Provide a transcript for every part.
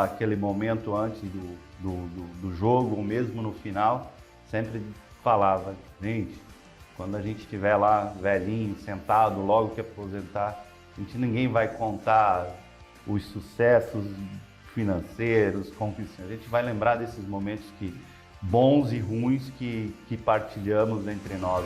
aquele momento antes do jogo, ou mesmo no final, sempre falava, gente, quando a gente estiver lá velhinho, sentado, logo que aposentar, ninguém vai contar os sucessos financeiros, conquistas. A gente vai lembrar desses momentos bons e ruins que partilhamos entre nós.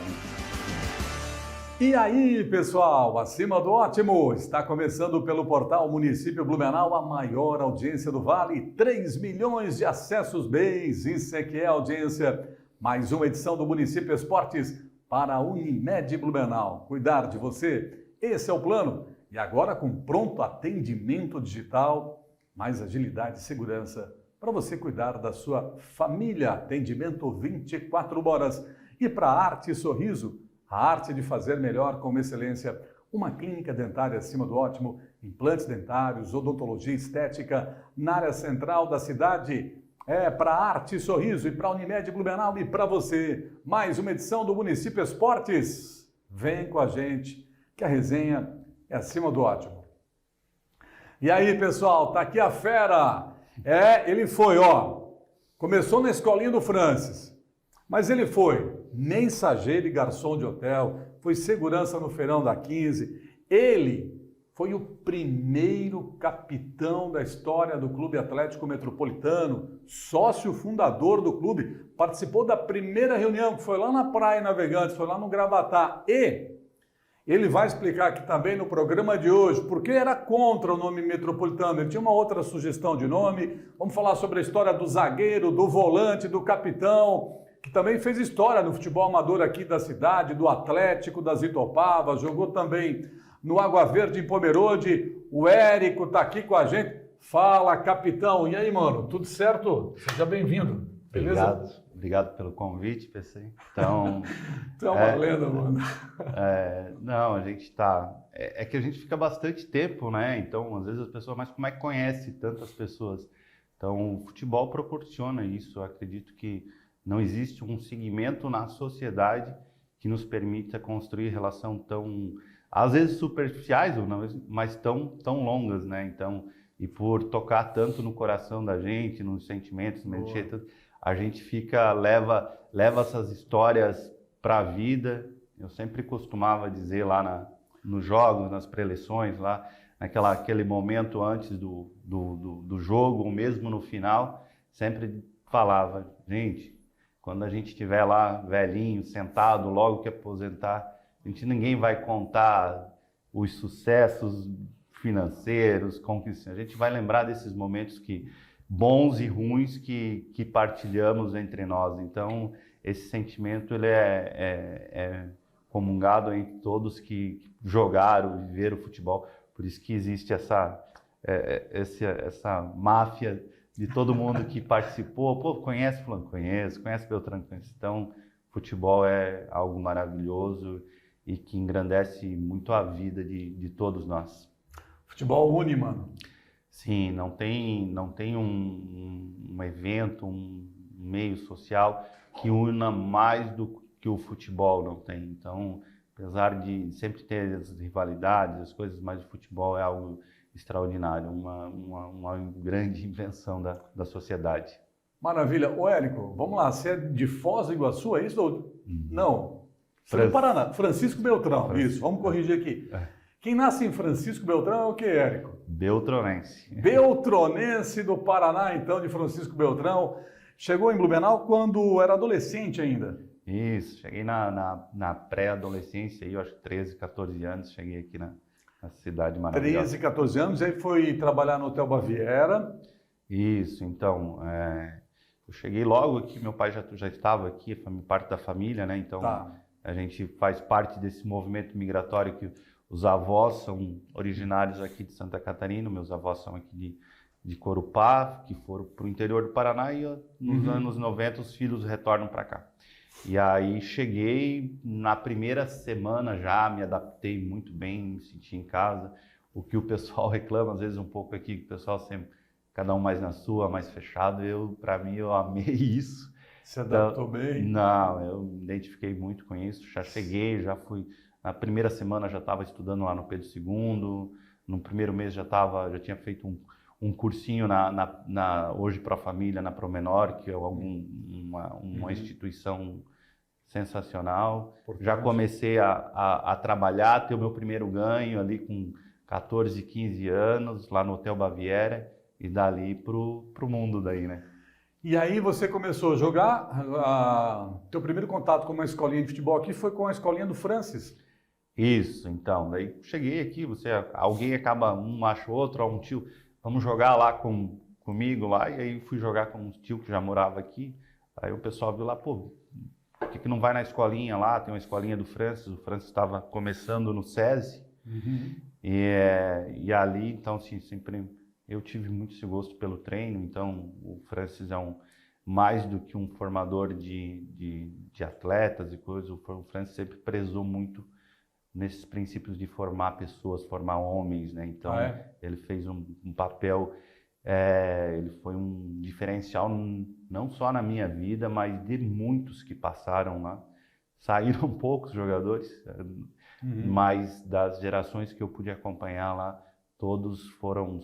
E aí, pessoal, acima do ótimo, está começando pelo portal Município Blumenau, a maior audiência do Vale, 3 milhões de acessos mês, isso é que é audiência. Mais uma edição do Município Esportes para a Unimed Blumenau. Cuidar de você, esse é o plano. E agora com pronto atendimento digital, mais agilidade e segurança para você cuidar da sua família. Atendimento 24 horas. E para a Arte Sorriso, a arte de fazer melhor com excelência, uma clínica dentária acima do ótimo, implantes dentários, odontologia estética na área central da cidade. É para a Arte Sorriso e para a Unimed Blumenau e para você. Mais uma edição do Município Esportes. Vem com a gente que a resenha é acima do ótimo. E aí, pessoal, tá aqui a fera. Ele foi, começou na escolinha do Francis, mas ele foi mensageiro e garçom de hotel, foi segurança no feirão da 15. Ele foi o primeiro capitão da história do Clube Atlético Metropolitano, sócio fundador do clube, participou da primeira reunião, que foi lá na Praia Navegantes, foi lá no Gravatá. E ele vai explicar aqui também no programa de hoje porque era contra o nome Metropolitano. Ele tinha uma outra sugestão de nome. Vamos falar sobre a história do zagueiro, do volante, do capitão, que também fez história no futebol amador aqui da cidade, do Atlético, das Itopavas, jogou também no Água Verde, em Pomerode. O Érico está aqui com a gente. Fala, capitão. E aí, mano, tudo certo? Seja bem-vindo. Beleza? Obrigado pelo convite, PC. Então, tu é uma lenda, mano. Não, a gente tá... É que a gente fica bastante tempo, né? Então, às vezes as pessoas... Mas como é que conhece tantas pessoas? Então, o futebol proporciona isso. Eu acredito que não existe um segmento na sociedade que nos permita construir relação tão... Às vezes superficiais, mas tão longas, né? Então, e por tocar tanto no coração da gente, nos sentimentos, no jeito, a gente leva essas histórias para a vida. Eu sempre costumava dizer lá nos jogos, nas preleções, lá aquele momento antes do jogo, ou mesmo no final, sempre falava, gente, quando a gente estiver lá velhinho, sentado, logo que aposentar, ninguém vai contar os sucessos financeiros, conquistas. A gente vai lembrar desses momentos bons e ruins que partilhamos entre nós. Então, esse sentimento ele é comungado entre todos que jogaram, viveram o futebol. Por isso que existe essa máfia de todo mundo que participou. Pô, conhece Fulano? Conhece Beltrano? Conhece. Então, futebol é algo maravilhoso e que engrandece muito a vida de todos nós. Futebol une, mano. Sim, não tem um evento, um meio social que una mais do que o futebol não tem. Então, apesar de sempre ter as rivalidades, as coisas, mas o futebol é algo extraordinário, uma grande invenção da sociedade. Maravilha. Ô, Érico, vamos lá, você é de Foz do Iguaçu, é isso? Não, você é do Paraná. Francisco Beltrão, isso, vamos corrigir aqui. Quem nasce em Francisco Beltrão é o que, Érico? Beltronense. Beltronense do Paraná, então, de Francisco Beltrão. Chegou em Blumenau quando era adolescente ainda. Isso, cheguei na pré-adolescência, eu acho que 13, 14 anos, cheguei aqui na cidade maravilhosa. 13, 14 anos, aí foi trabalhar no Hotel Baviera. Isso, então, eu cheguei logo aqui, meu pai já estava aqui, parte da família, né? Então, a gente faz parte desse movimento migratório que os avós são originários aqui de Santa Catarina, meus avós são aqui de Corupá, que foram para o interior do Paraná e nos anos 90 os filhos retornam para cá. E aí cheguei, na primeira semana já me adaptei muito bem, me senti em casa. O que o pessoal reclama às vezes um pouco aqui, que o pessoal sempre, cada um mais na sua, mais fechado, para mim eu amei isso. Se adaptou bem? Não, eu me identifiquei muito com isso, já cheguei, já fui... Na primeira semana já estava estudando lá no Pedro II, no primeiro mês já tinha feito um cursinho hoje para a família, na Promenor, que é uma instituição sensacional. Já comecei a trabalhar, ter o meu primeiro ganho ali com 14, 15 anos, lá no Hotel Baviera, e dali pro mundo daí, né? E aí você começou a jogar, teu primeiro contato com uma escolinha de futebol aqui foi com a escolinha do Francis. Isso, então, daí cheguei aqui, alguém acaba, um acha outro, um tio, vamos jogar lá comigo lá, e aí fui jogar com um tio que já morava aqui, aí o pessoal viu lá, pô, por que não vai na escolinha lá, tem uma escolinha do Francis, o Francis estava começando no SESI, e ali, então, assim, sempre eu tive muito esse gosto pelo treino, então o Francis é mais do que um formador de atletas e coisas, o Francis sempre prezou muito nesses princípios de formar pessoas, formar homens, né? Então, ele fez um papel, ele foi um diferencial não só na minha vida, mas de muitos que passaram lá. Saíram poucos jogadores, mas das gerações que eu pude acompanhar lá, todos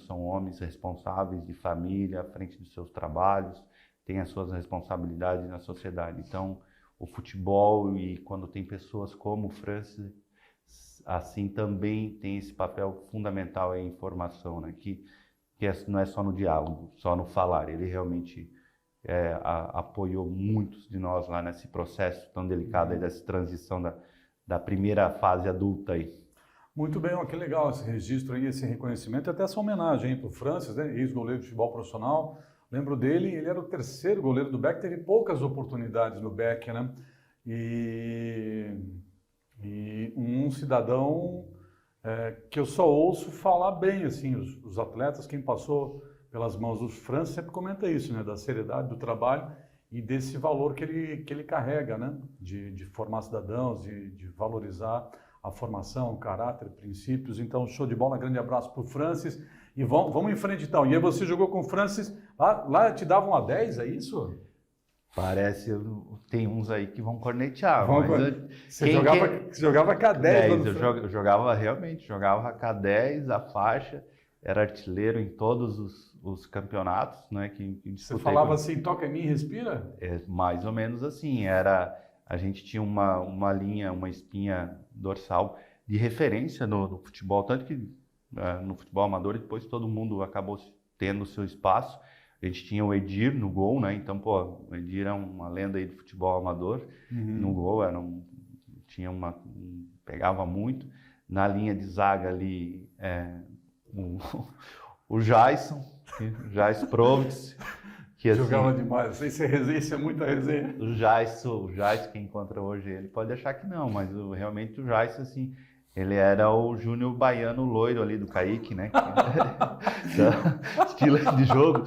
são homens responsáveis de família, à frente dos seus trabalhos, têm as suas responsabilidades na sociedade. Então, o futebol, e quando tem pessoas como o Francis, assim também tem esse papel fundamental em formação, né? Que não é só no diálogo, só no falar. Ele realmente apoiou muitos de nós lá nesse processo tão delicado aí, dessa transição da primeira fase adulta aí. Muito bem, ó, que legal esse registro aí, esse reconhecimento, e até essa homenagem para o Francis, né, ex-goleiro de futebol profissional. Lembro dele, ele era o terceiro goleiro do Beck, teve poucas oportunidades no Beck, né? E um cidadão que eu só ouço falar bem, assim, os atletas, quem passou pelas mãos do Francis sempre comenta isso, né, da seriedade do trabalho e desse valor que ele carrega, né, de formar cidadãos, de valorizar a formação, o caráter, princípios. Então, show de bola, grande abraço para o Francis. E vamos em frente então. E aí você jogou com o Francis, lá te davam a 10, é isso? Parece, tem uns aí que vão cornetear. Você jogava K10? Eu jogava realmente, jogava K10, a faixa, era artilheiro em todos os campeonatos, né, que Você falava assim, toca em mim, respira? Mais ou menos assim, a gente tinha uma linha, uma espinha dorsal de referência no futebol, tanto que no futebol amador depois todo mundo acabou tendo o seu espaço. A gente tinha o Edir no gol, né? Então, pô, o Edir é uma lenda aí do futebol amador. No gol pegava muito. Na linha de zaga ali, o Jason Provitz, que jogava assim, demais. Isso é muita resenha. O Jason, quem encontra hoje, ele pode achar que não, mas realmente o Jason, assim, ele era o Júnior Baiano loiro ali do Kaique, né? Estilo de jogo,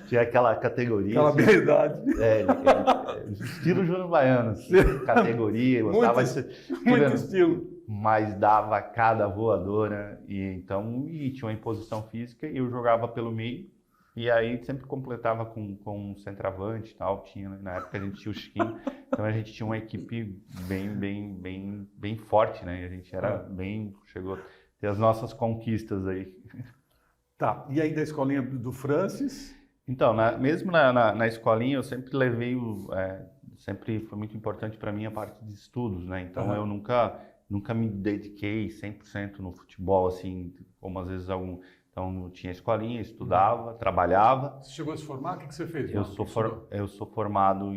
tinha aquela categoria. Aquela assim, habilidade. Estilo Júnior Baiano, assim, categoria, gostava muito estilo. Mas dava cada voadora, e tinha uma imposição física, e eu jogava pelo meio, e aí sempre completava com um centroavante e tal. Na época a gente tinha o Chiquinho, então a gente tinha uma equipe bem forte, né? A gente chegou a ter as nossas conquistas aí. Tá, e aí da escolinha do Francis? Então, mesmo na escolinha eu sempre levei, sempre foi muito importante para mim a parte de estudos, né? Então eu nunca me dediquei 100% no futebol, assim, como às vezes Então, tinha escolinha, estudava, trabalhava. Você chegou a se formar? O que você fez? Eu sou formado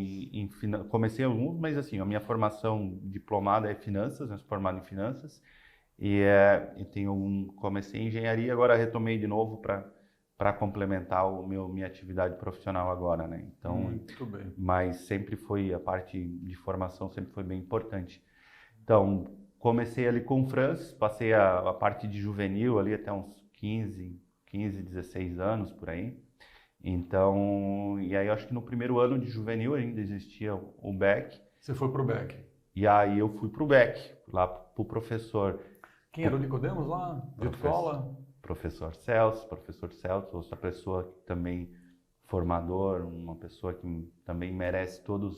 comecei alguns, mas assim, a minha formação diplomada é finanças, eu sou formado em finanças. Comecei em engenharia, agora retomei de novo para complementar minha atividade profissional agora, né? Então, muito bem. Mas sempre foi, a parte de formação sempre foi bem importante. Então, comecei ali com o Francis, passei a parte de juvenil ali até uns 15, 16 anos por aí. Então, e aí eu acho que no primeiro ano de juvenil ainda existia o Beck. Você foi pro Beck? E aí eu fui pro Beck, lá pro professor. Quem era o Nicodemos lá? De escola? Professor Celso, outra pessoa que também formador, uma pessoa que também merece todas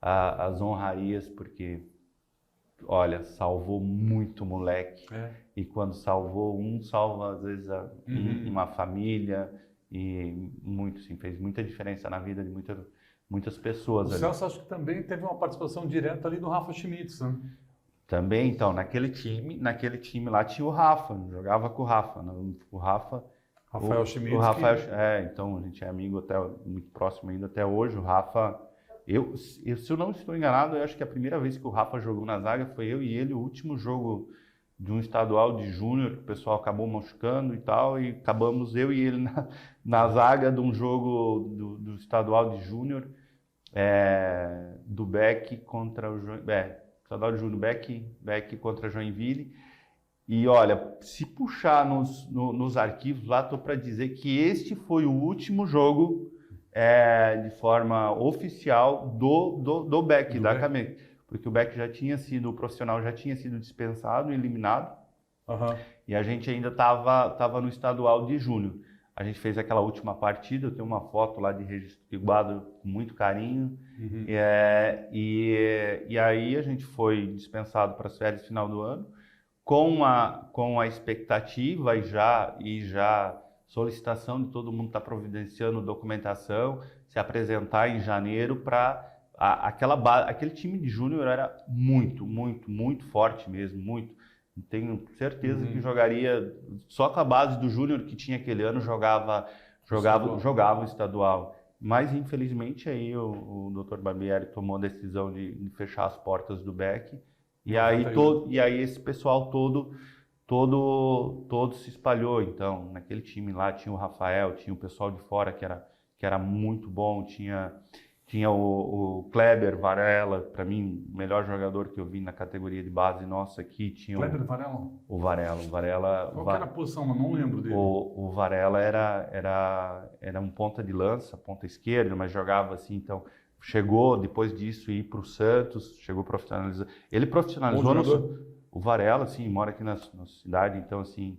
as honrarias, porque olha, salvou muito moleque. É. E quando salvou um, salva às vezes uma família. E muito, sim, fez muita diferença na vida de muitas pessoas O ali. Celso acho que também teve uma participação direta ali do Rafa Schmitz, né? Também, então, naquele time lá tinha o Rafa, jogava com o Rafa. O Rafa... Rafael Schmitz. O Rafael, então a gente é amigo até muito próximo ainda até hoje. O Rafa, se eu não estou enganado, eu acho que a primeira vez que o Rafa jogou na zaga foi eu e ele, o último jogo de um estadual de júnior, que o pessoal acabou machucando e tal, e acabamos eu e ele na zaga de um jogo do estadual de júnior, do Beck contra o estadual de júnior, Beck contra Joinville. E olha, se puxar nos arquivos lá, estou para dizer que este foi o último jogo de forma oficial do Beck, da Came, porque o Beck já tinha sido, o profissional já tinha sido dispensado, eliminado, e a gente ainda estava no estadual de júnior. A gente fez aquela última partida, eu tenho uma foto lá de registro guardo com muito carinho, e aí a gente foi dispensado para as férias no final do ano, com a expectativa e já solicitação de todo mundo estar providenciando documentação, se apresentar em janeiro para aquele time de júnior era muito, muito, muito forte mesmo, muito. Tenho certeza que jogaria só com a base do júnior que tinha aquele ano, jogava o estadual. Mas infelizmente aí o Dr. Barbieri tomou a decisão de fechar as portas do Beck. E aí esse pessoal todo se espalhou. Então, naquele time lá tinha o Rafael, tinha o pessoal de fora que era muito bom, tinha o Kleber Varela, para mim, o melhor jogador que eu vi na categoria de base nossa aqui. Tinha Kleber Varela? O Varela. Qual era a posição? Eu não lembro dele. O Varela era um ponta de lança, ponta esquerda, mas jogava assim, então... Chegou, depois disso, ir para o Santos, chegou profissionalizar. Ele profissionalizou o Varela, assim, mora aqui na cidade, então, assim,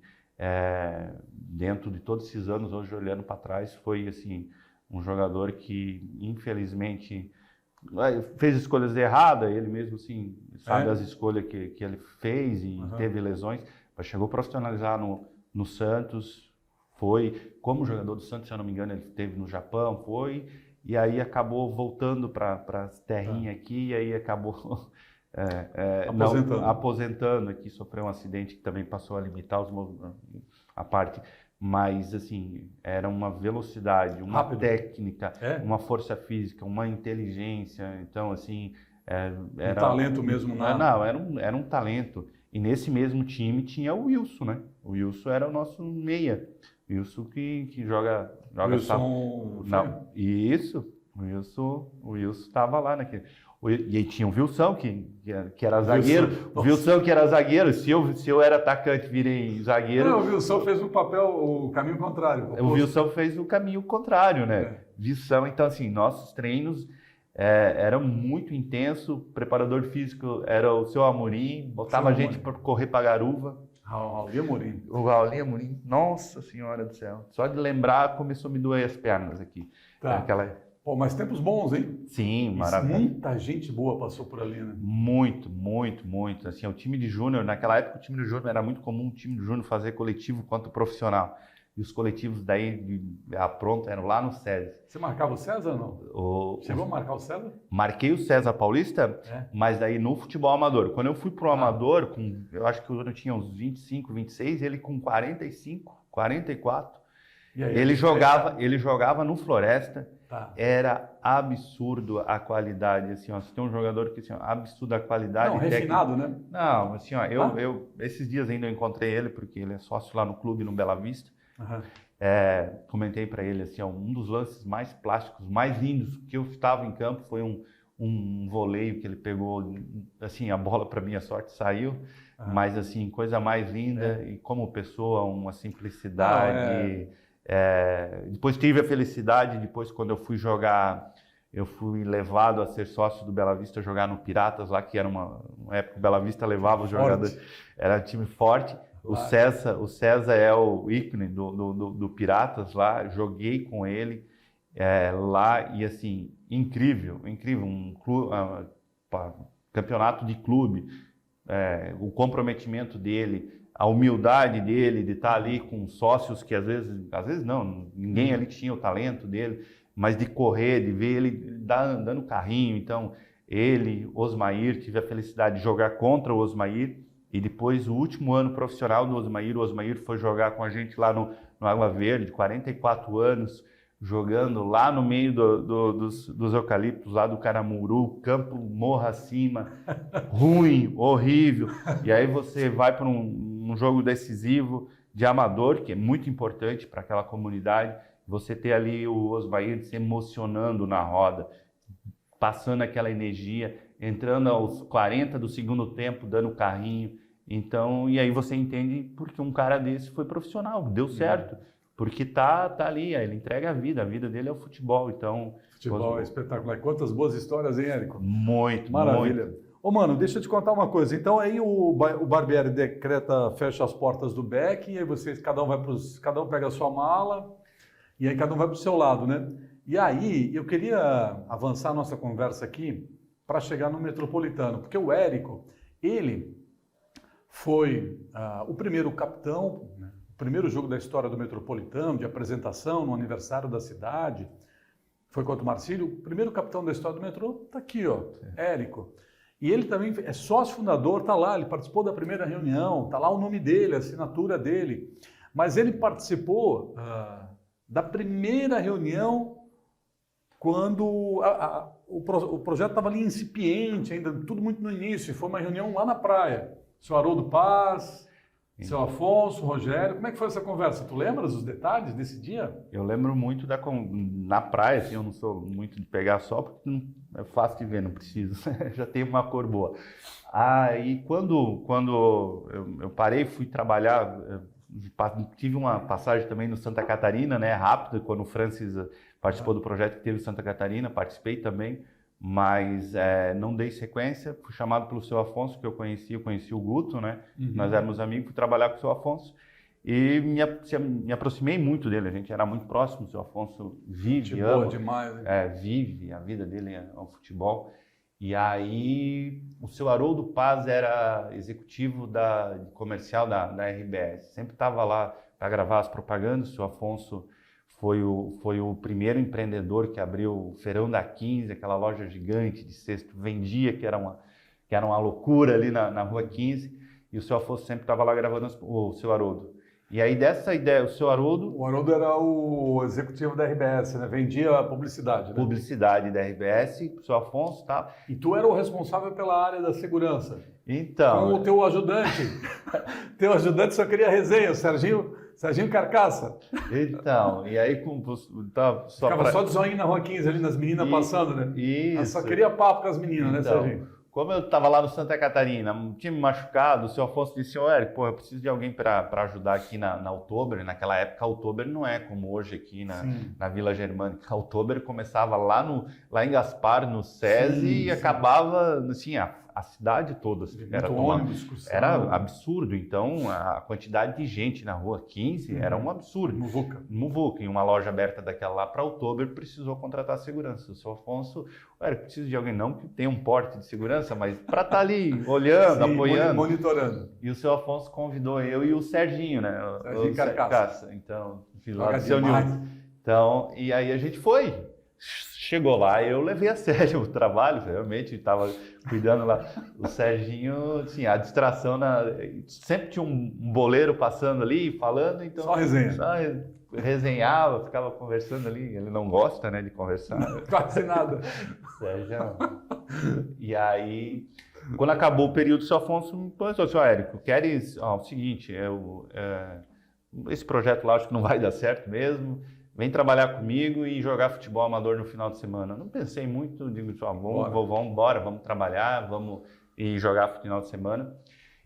dentro de todos esses anos, hoje olhando para trás, foi, assim, um jogador que, infelizmente, fez escolhas erradas, ele mesmo, assim, sabe as escolhas que ele fez e teve lesões, mas chegou a profissionalizar no Santos, foi, como jogador do Santos, se eu não me engano, ele esteve no Japão, e aí acabou voltando para as terrinhas aqui, e aí acabou aposentando aqui, sofreu um acidente que também passou a limitar a parte, mas assim, era uma velocidade, uma técnica, uma força física, uma inteligência, então assim... Era um talento mesmo, não? Não, era um talento. E nesse mesmo time tinha o Wilson, né? O Wilson era o nosso meia. Wilson que joga Wilson... Não, isso. O Wilson estava lá naquele. E aí tinha o Wilson, que era zagueiro. O Wilson que era zagueiro. Se eu era atacante, virei zagueiro. Não, o Wilson fez o caminho contrário. O Wilson fez o caminho contrário, né? Wilson, então assim, nossos treinos eram muito intensos. O preparador físico era o seu Amorim, botava a gente para correr para Garuva. Raul Amorim. O Raul Amorim, nossa senhora do céu. Só de lembrar começou a me doer as pernas aqui. Pô, mas tempos bons, hein? Sim, maravilha. Muita gente boa passou por ali, né? Muito, muito, muito. Assim, o time de júnior, naquela época o time de júnior era muito comum o time de júnior fazer coletivo quanto profissional. E os coletivos daí, pronto, eram lá no César. Você marcava o César ou não? Chegou a marcar o César? Marquei o César Paulista, mas daí no futebol amador. Quando eu fui pro amador, eu acho que eu tinha uns 25, 26, ele com 45, 44. E aí, ele jogava no Floresta. Era absurdo a qualidade, assim, ó, se tem um jogador que, assim, ó, absurdo a qualidade. Não, refinado, né? Não, assim, ó, eu esses dias ainda eu encontrei ele, porque ele é sócio lá no clube, no Bela Vista. Comentei para ele, assim, ó, um dos lances mais plásticos, mais lindos que eu estava em campo foi um voleio que ele pegou, assim, a bola, para minha sorte, saiu, mas, assim, coisa mais linda, e como pessoa, uma simplicidade. Depois tive a felicidade, depois quando eu fui jogar, eu fui levado a ser sócio do Bela Vista, jogar no Piratas lá, que era uma época que o Bela Vista levava os jogadores, era um time forte. O César é o ícone do Piratas lá, joguei com ele lá e assim, incrível, um campeonato de clube, o comprometimento dele, a humildade dele de estar ali com sócios que às vezes não, ninguém ali tinha o talento dele, mas de correr, de ver ele dando carrinho. Então, ele, Osmair, tive a felicidade de jogar contra o Osmair, e depois o último ano profissional do Osmair, o Osmair foi jogar com a gente lá no Água Verde, 44 anos, jogando lá no meio dos eucaliptos, lá do Caramuru, campo morra acima, ruim, horrível. E aí você vai para um jogo decisivo de amador, que é muito importante para aquela comunidade, você ter ali o Osmair se emocionando na roda, passando aquela energia, entrando aos 40 do segundo tempo, dando carrinho. Então, e aí você entende porque um cara desse foi profissional, deu certo. Porque tá ali, ele entrega a vida dele é o futebol, então... Futebol é espetacular. Quantas boas histórias, hein, Érico? Muito, maravilha. Muito. Ô, mano, deixa eu te contar uma coisa. Então, aí o Barbieri decreta, fecha as portas do Beck, e aí vocês, cada um pega a sua mala, e aí cada um vai pro seu lado, né? E aí, eu queria avançar a nossa conversa aqui para chegar no Metropolitano, porque o Érico, ele foi o primeiro capitão, né? Primeiro jogo da história do Metropolitano, de apresentação no aniversário da cidade, foi contra o Marcílio. O primeiro capitão da história do metrô está aqui, ó, Érico. E ele também é sócio fundador, está lá, ele participou da primeira reunião, está lá o nome dele, a assinatura dele. Mas ele participou da primeira reunião quando o projeto estava ali incipiente, ainda tudo muito no início. Foi uma reunião lá na praia. Seu Haroldo Paz... Seu Afonso, Rogério, como é que foi essa conversa? Tu lembras os detalhes desse dia? Eu lembro muito na praia, assim, eu não sou muito de pegar sol, porque não, é fácil de ver, não preciso, já tenho uma cor boa. Aí quando eu parei, fui trabalhar, tive uma passagem também no Santa Catarina, né, rápida, quando o Francis participou do projeto que teve em Santa Catarina, participei também, mas não dei sequência, fui chamado pelo seu Afonso, que eu conheci o Guto, né? Uhum. Nós éramos amigos, fui trabalhar com o seu Afonso e me aproximei muito dele, a gente era muito próximo, o seu Afonso vive, ama, demais, né? Vive, a vida dele é o futebol. E aí o seu Haroldo Paz era executivo comercial da RBS, sempre estava lá para gravar as propagandas, o seu Afonso foi o primeiro empreendedor que abriu o Feirão da 15, aquela loja gigante de cesto, vendia, que era uma loucura ali na Rua 15, e o seu Afonso sempre estava lá gravando o seu Haroldo. E aí dessa ideia, o seu Haroldo... O Haroldo era o executivo da RBS, né? Vendia a publicidade, né? Publicidade da RBS, o seu Afonso, tá? E tu era o responsável pela área da segurança. Então... Com o teu ajudante. Teu ajudante só queria resenha, o Serginho Carcaça. Então, e aí ficava só de zoinho na Rua 15 ali, nas meninas passando, né? Isso. Eu só queria papo com as meninas, então, né, Serginho? Como eu estava lá no Santa Catarina, tinha me machucado, o seu Afonso disse, Érico, eu preciso de alguém para ajudar aqui na Oktober. Naquela época, a Oktober não é como hoje aqui na Vila Germânica. A Oktober começava lá em Gaspar, no SESI, e acabava, assim, a cidade toda. Era absurdo. Então, a quantidade de gente na Rua 15 era um absurdo. Muvuca. Em uma loja aberta daquela lá para Oktober, precisou contratar segurança. O seu Afonso, preciso de alguém não que tenha um porte de segurança, mas para estar ali olhando, apoiando. Monitorando. E o seu Afonso convidou eu e o Serginho, né? Serginho Carcaça. Então, fiz lá de reunião. Então, e aí a gente foi. Chegou lá, eu levei a sério o trabalho, realmente estava cuidando lá. O Serginho, assim, a distração, sempre tinha um boleiro passando ali, falando, então... Só resenha. Só resenhava, ficava conversando ali, ele não gosta, né, de conversar. Quase nada. Sérgio. E aí, quando acabou o período, o seu Afonso me falou, seu Érico, queres... o seguinte, esse projeto lá acho que não vai dar certo mesmo, vem trabalhar comigo e jogar futebol amador no final de semana. Não pensei muito, digo, vamos embora, vamos trabalhar, vamos ir jogar no final de semana.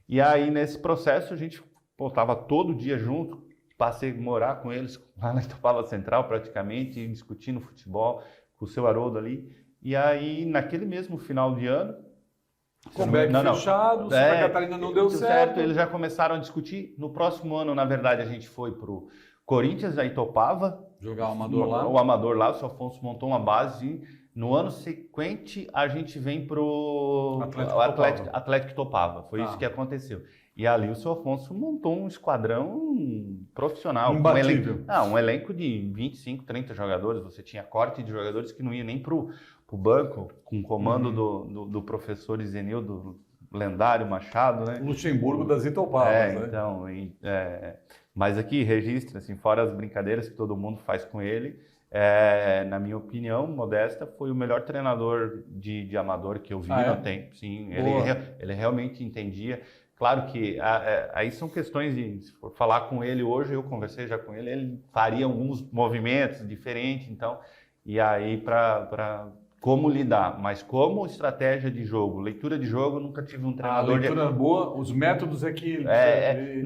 E aí, nesse processo, a gente estava todo dia junto, passei a morar com eles lá na Itopava Central, praticamente, discutindo futebol com o seu Haroldo ali. E aí, naquele mesmo final de ano... Com o Beck fechado, Santa Catarina não deu certo. Eles já começaram a discutir. No próximo ano, na verdade, a gente foi para o Corinthians, da Itopava. Jogar o Amador lá. O Amador lá, o seu Afonso montou uma base No ano sequente, a gente vem para o Atlético Topava. Foi isso que aconteceu. E ali o seu Afonso montou um esquadrão profissional. Imbatível. Um elenco de 25, 30 jogadores. Você tinha corte de jogadores que não iam nem para o banco, com o comando do professor Izenildo, lendário Machado, né? Luxemburgo das Itopavas, né? Então, mas aqui registra, assim, fora as brincadeiras que todo mundo faz com ele, na minha opinião, modesta, foi o melhor treinador de amador que eu vi no tempo. Sim, ele realmente entendia. Claro que aí são questões de, se for falar com ele hoje, eu conversei já com ele, ele faria alguns movimentos diferentes, então, e aí para como lidar, mas como estratégia de jogo, leitura de jogo, nunca tive um treinador... A leitura boa, os métodos é que...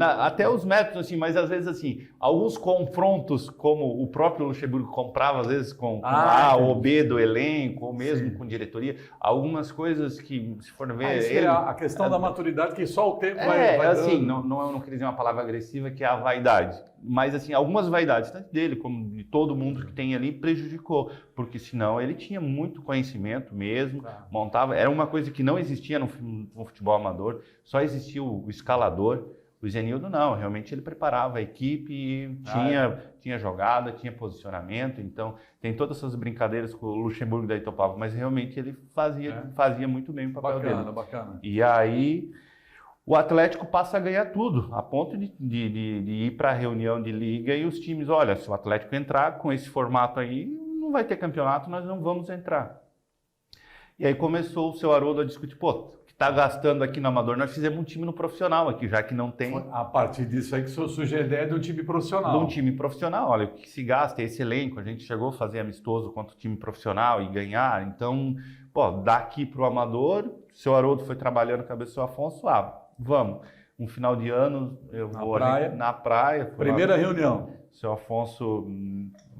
até os métodos, assim, mas às vezes, assim, alguns confrontos, como o próprio Luxemburgo comprava, às vezes, com A ou B do elenco, ou mesmo com diretoria, algumas coisas que, se for ver... a questão da maturidade, que só o tempo vai assim, dando. não queria dizer uma palavra agressiva, que é a vaidade. Mas, assim, algumas vaidades, tanto dele como de todo mundo que tem ali, prejudicou. Porque, senão, ele tinha muito conhecimento mesmo, montava... Era uma coisa que não existia no futebol amador, só existia o escalador. O Zenildo, não. Realmente, ele preparava a equipe, tinha jogada, tinha posicionamento. Então, tem todas essas brincadeiras com o Luxemburgo da Itopava, mas, realmente, ele fazia muito bem o papel dele. Bacana. E aí... O Atlético passa a ganhar tudo, a ponto de ir para a reunião de liga e os times, olha, se o Atlético entrar com esse formato aí, não vai ter campeonato, nós não vamos entrar. E aí começou o seu Haroldo a discutir, que está gastando aqui no amador, nós fizemos um time no profissional aqui, já que não tem... A partir disso aí que surge a ideia de um time profissional. De um time profissional, olha, o que se gasta é esse elenco, a gente chegou a fazer amistoso contra o time profissional e ganhar, então, daqui para o amador, o seu Haroldo foi trabalhando com a cabeça do Afonso, vamos, um final de ano, eu vou na praia. Primeira reunião. Seu Afonso,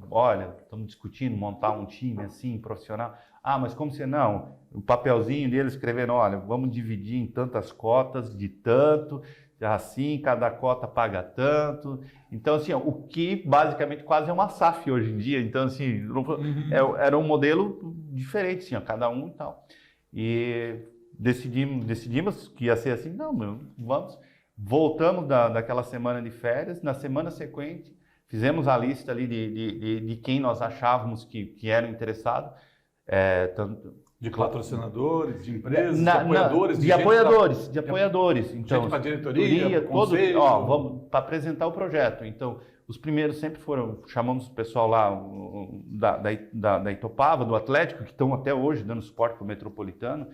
olha, estamos discutindo montar um time assim, profissional. Mas como você não? O papelzinho dele escrevendo, olha, vamos dividir em tantas cotas de tanto, assim, cada cota paga tanto. Então, assim, o que basicamente quase é uma SAF hoje em dia. Então, assim, era um modelo diferente, assim, cada um e tal. E... Decidimos que ia ser assim, vamos. Voltamos daquela semana de férias, na semana seguinte, fizemos a lista ali de quem nós achávamos que eram interessados. De patrocinadores, de empresas, de apoiadores? De apoiadores. Então, gente para diretoria, conselho... Vamos para apresentar o projeto. Então, os primeiros sempre chamamos o pessoal lá da Itopava, do Atlético, que estão até hoje dando suporte para o Metropolitano.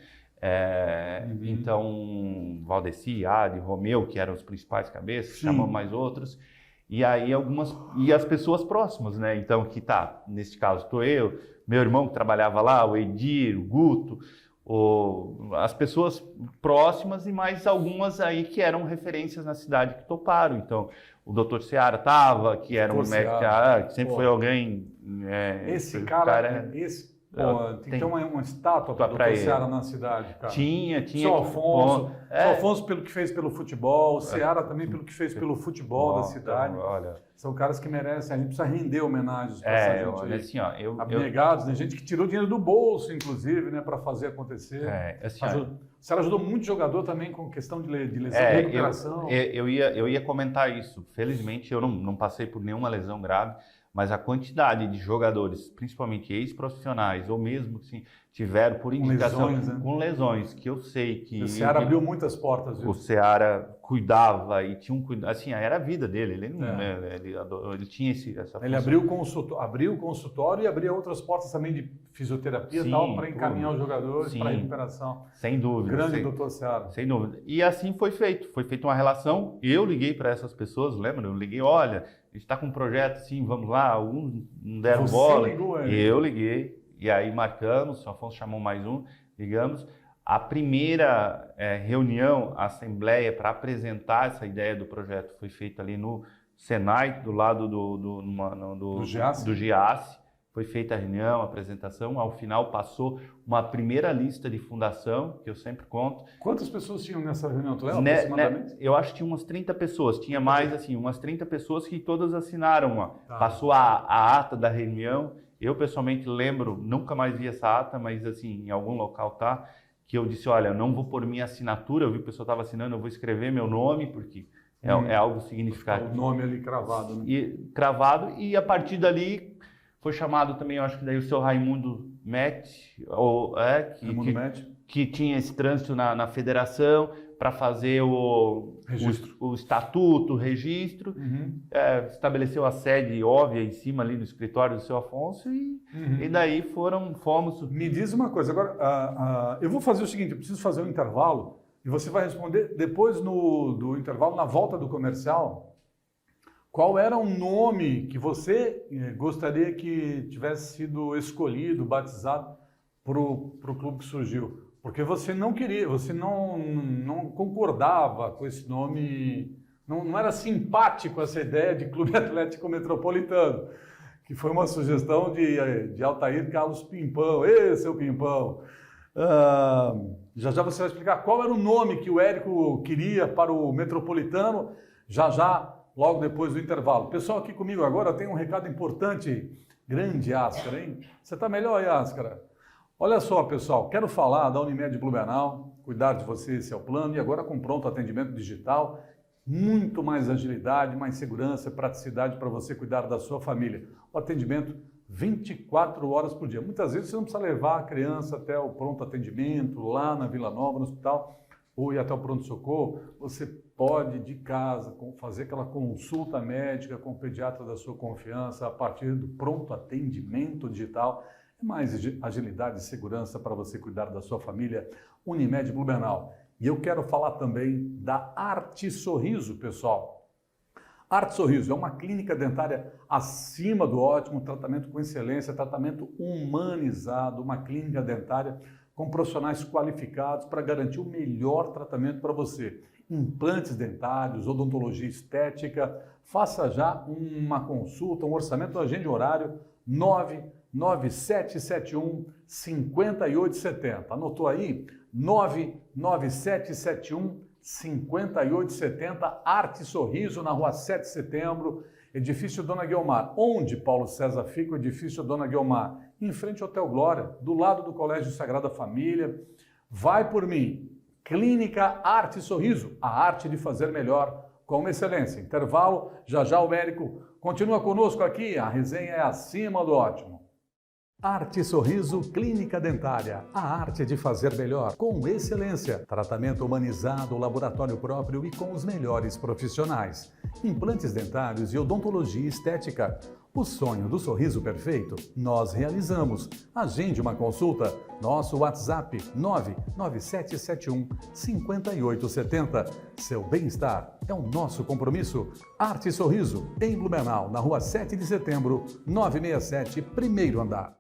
Então, Valdeci, Adi, Romeu, que eram os principais cabeças, chamamos mais outros, e aí e as pessoas próximas, né? Então, nesse caso, estou eu, meu irmão que trabalhava lá, o Edir, o Guto, as pessoas próximas e mais algumas aí que eram referências na cidade que toparam. Então, o Dr. Seara estava, que era um médico, que sempre foi alguém... Esse cara tem que ter uma estátua para o Dr. Seara na cidade, cara. Tinha. Seu Afonso, Seu Afonso pelo que fez pelo futebol, o Seara também pelo que fez pelo futebol da cidade. Olha, são caras que merecem, a gente precisa render homenagens para essa gente aí. Assim, abnegados, né? Gente que tirou dinheiro do bolso, inclusive, né, para fazer acontecer. Seara ajudou muito jogador também com questão de lesão, de recuperação. Eu ia comentar isso. Felizmente, eu não passei por nenhuma lesão grave. Mas a quantidade de jogadores, principalmente ex-profissionais, ou mesmo que tiveram por indicação com lesões, que eu sei que... O Seara abriu muitas portas. Viu? O Seara cuidava e tinha um cuidado, assim, era a vida dele, ele tinha essa Ele abriu o consultório e abria outras portas também de fisioterapia e tal, para encaminhar os jogadores para a recuperação. Sem dúvida. Grande doutor Seara. Sem dúvida. E assim foi feita uma relação, eu liguei para essas pessoas, lembra? Eu liguei, olha... A gente está com um projeto assim, vamos lá, não deram bola. Eu liguei, e aí marcamos, o Afonso chamou mais ligamos. A primeira reunião, a assembleia para apresentar essa ideia do projeto foi feita ali no Senai, do lado do Giasse. Foi feita a reunião, a apresentação, ao final passou uma primeira lista de fundação, que eu sempre conto. Quantas pessoas tinham nessa reunião? Tu lembra aproximadamente? Eu acho que tinha umas 30 pessoas, tinha mais assim, umas 30 pessoas que todas assinaram. Passou a ata da reunião, eu pessoalmente lembro, nunca mais vi essa ata, mas assim, em algum local tá, que eu disse, olha, eu não vou pôr minha assinatura, eu vi que o pessoal estava assinando, eu vou escrever meu nome, porque é algo significativo. O nome ali cravado, né? Cravado, e a partir dali foi chamado também, eu acho que daí o seu Raimundo Mete, que tinha esse trânsito na federação para fazer o estatuto, o registro, estabeleceu a sede óbvia em cima ali do escritório do seu Afonso e daí fomos... Me diz uma coisa, agora eu vou fazer o seguinte, eu preciso fazer um intervalo e você vai responder depois do intervalo, na volta do comercial, qual era o nome que você gostaria que tivesse sido escolhido, batizado para o clube que surgiu? Porque você não queria, você não concordava com esse nome, não era simpático essa ideia de Clube Atlético Metropolitano, que foi uma sugestão de Altair Carlos Pimpão. Ê, seu Pimpão! Já você vai explicar qual era o nome que o Érico queria para o Metropolitano, logo depois do intervalo. Pessoal, aqui comigo agora tem um recado importante. Grande Ascara, hein? Você está melhor aí, Ascara? Olha só, pessoal, quero falar da Unimed Blumenau, cuidar de você, esse é o plano, e agora com pronto atendimento digital, muito mais agilidade, mais segurança, praticidade para você cuidar da sua família. O atendimento 24 horas por dia. Muitas vezes você não precisa levar a criança até o pronto atendimento, lá na Vila Nova, no hospital, ou ir até o pronto-socorro. Você pode, de casa, fazer aquela consulta médica com o pediatra da sua confiança a partir do pronto atendimento digital. É mais agilidade e segurança para você cuidar da sua família. Unimed Blumenau. E eu quero falar também da Arte Sorriso, pessoal. Arte Sorriso é uma clínica dentária acima do ótimo, tratamento com excelência, tratamento humanizado, uma clínica dentária com profissionais qualificados para garantir o melhor tratamento para você. Implantes dentários, odontologia estética. Faça já uma consulta, um orçamento, agende horário 99771 5870. Anotou aí? 99771 5870, Arte Sorriso, na rua 7 de setembro, edifício Dona Guiomar. Onde Paulo César fica, o edifício Dona Guiomar? Em frente ao Hotel Glória, do lado do Colégio Sagrada Família. Vai por mim. Clínica Arte Sorriso, a arte de fazer melhor com excelência. Intervalo, já o Érico continua conosco aqui, a resenha é acima do ótimo. Arte Sorriso Clínica Dentária, a arte de fazer melhor com excelência. Tratamento humanizado, laboratório próprio e com os melhores profissionais. Implantes dentários e odontologia estética. O sonho do sorriso perfeito, nós realizamos. Agende uma consulta. Nosso WhatsApp 99771 5870. Seu bem-estar é o nosso compromisso. Arte Sorriso, em Blumenau, na rua 7 de setembro, 967, primeiro andar.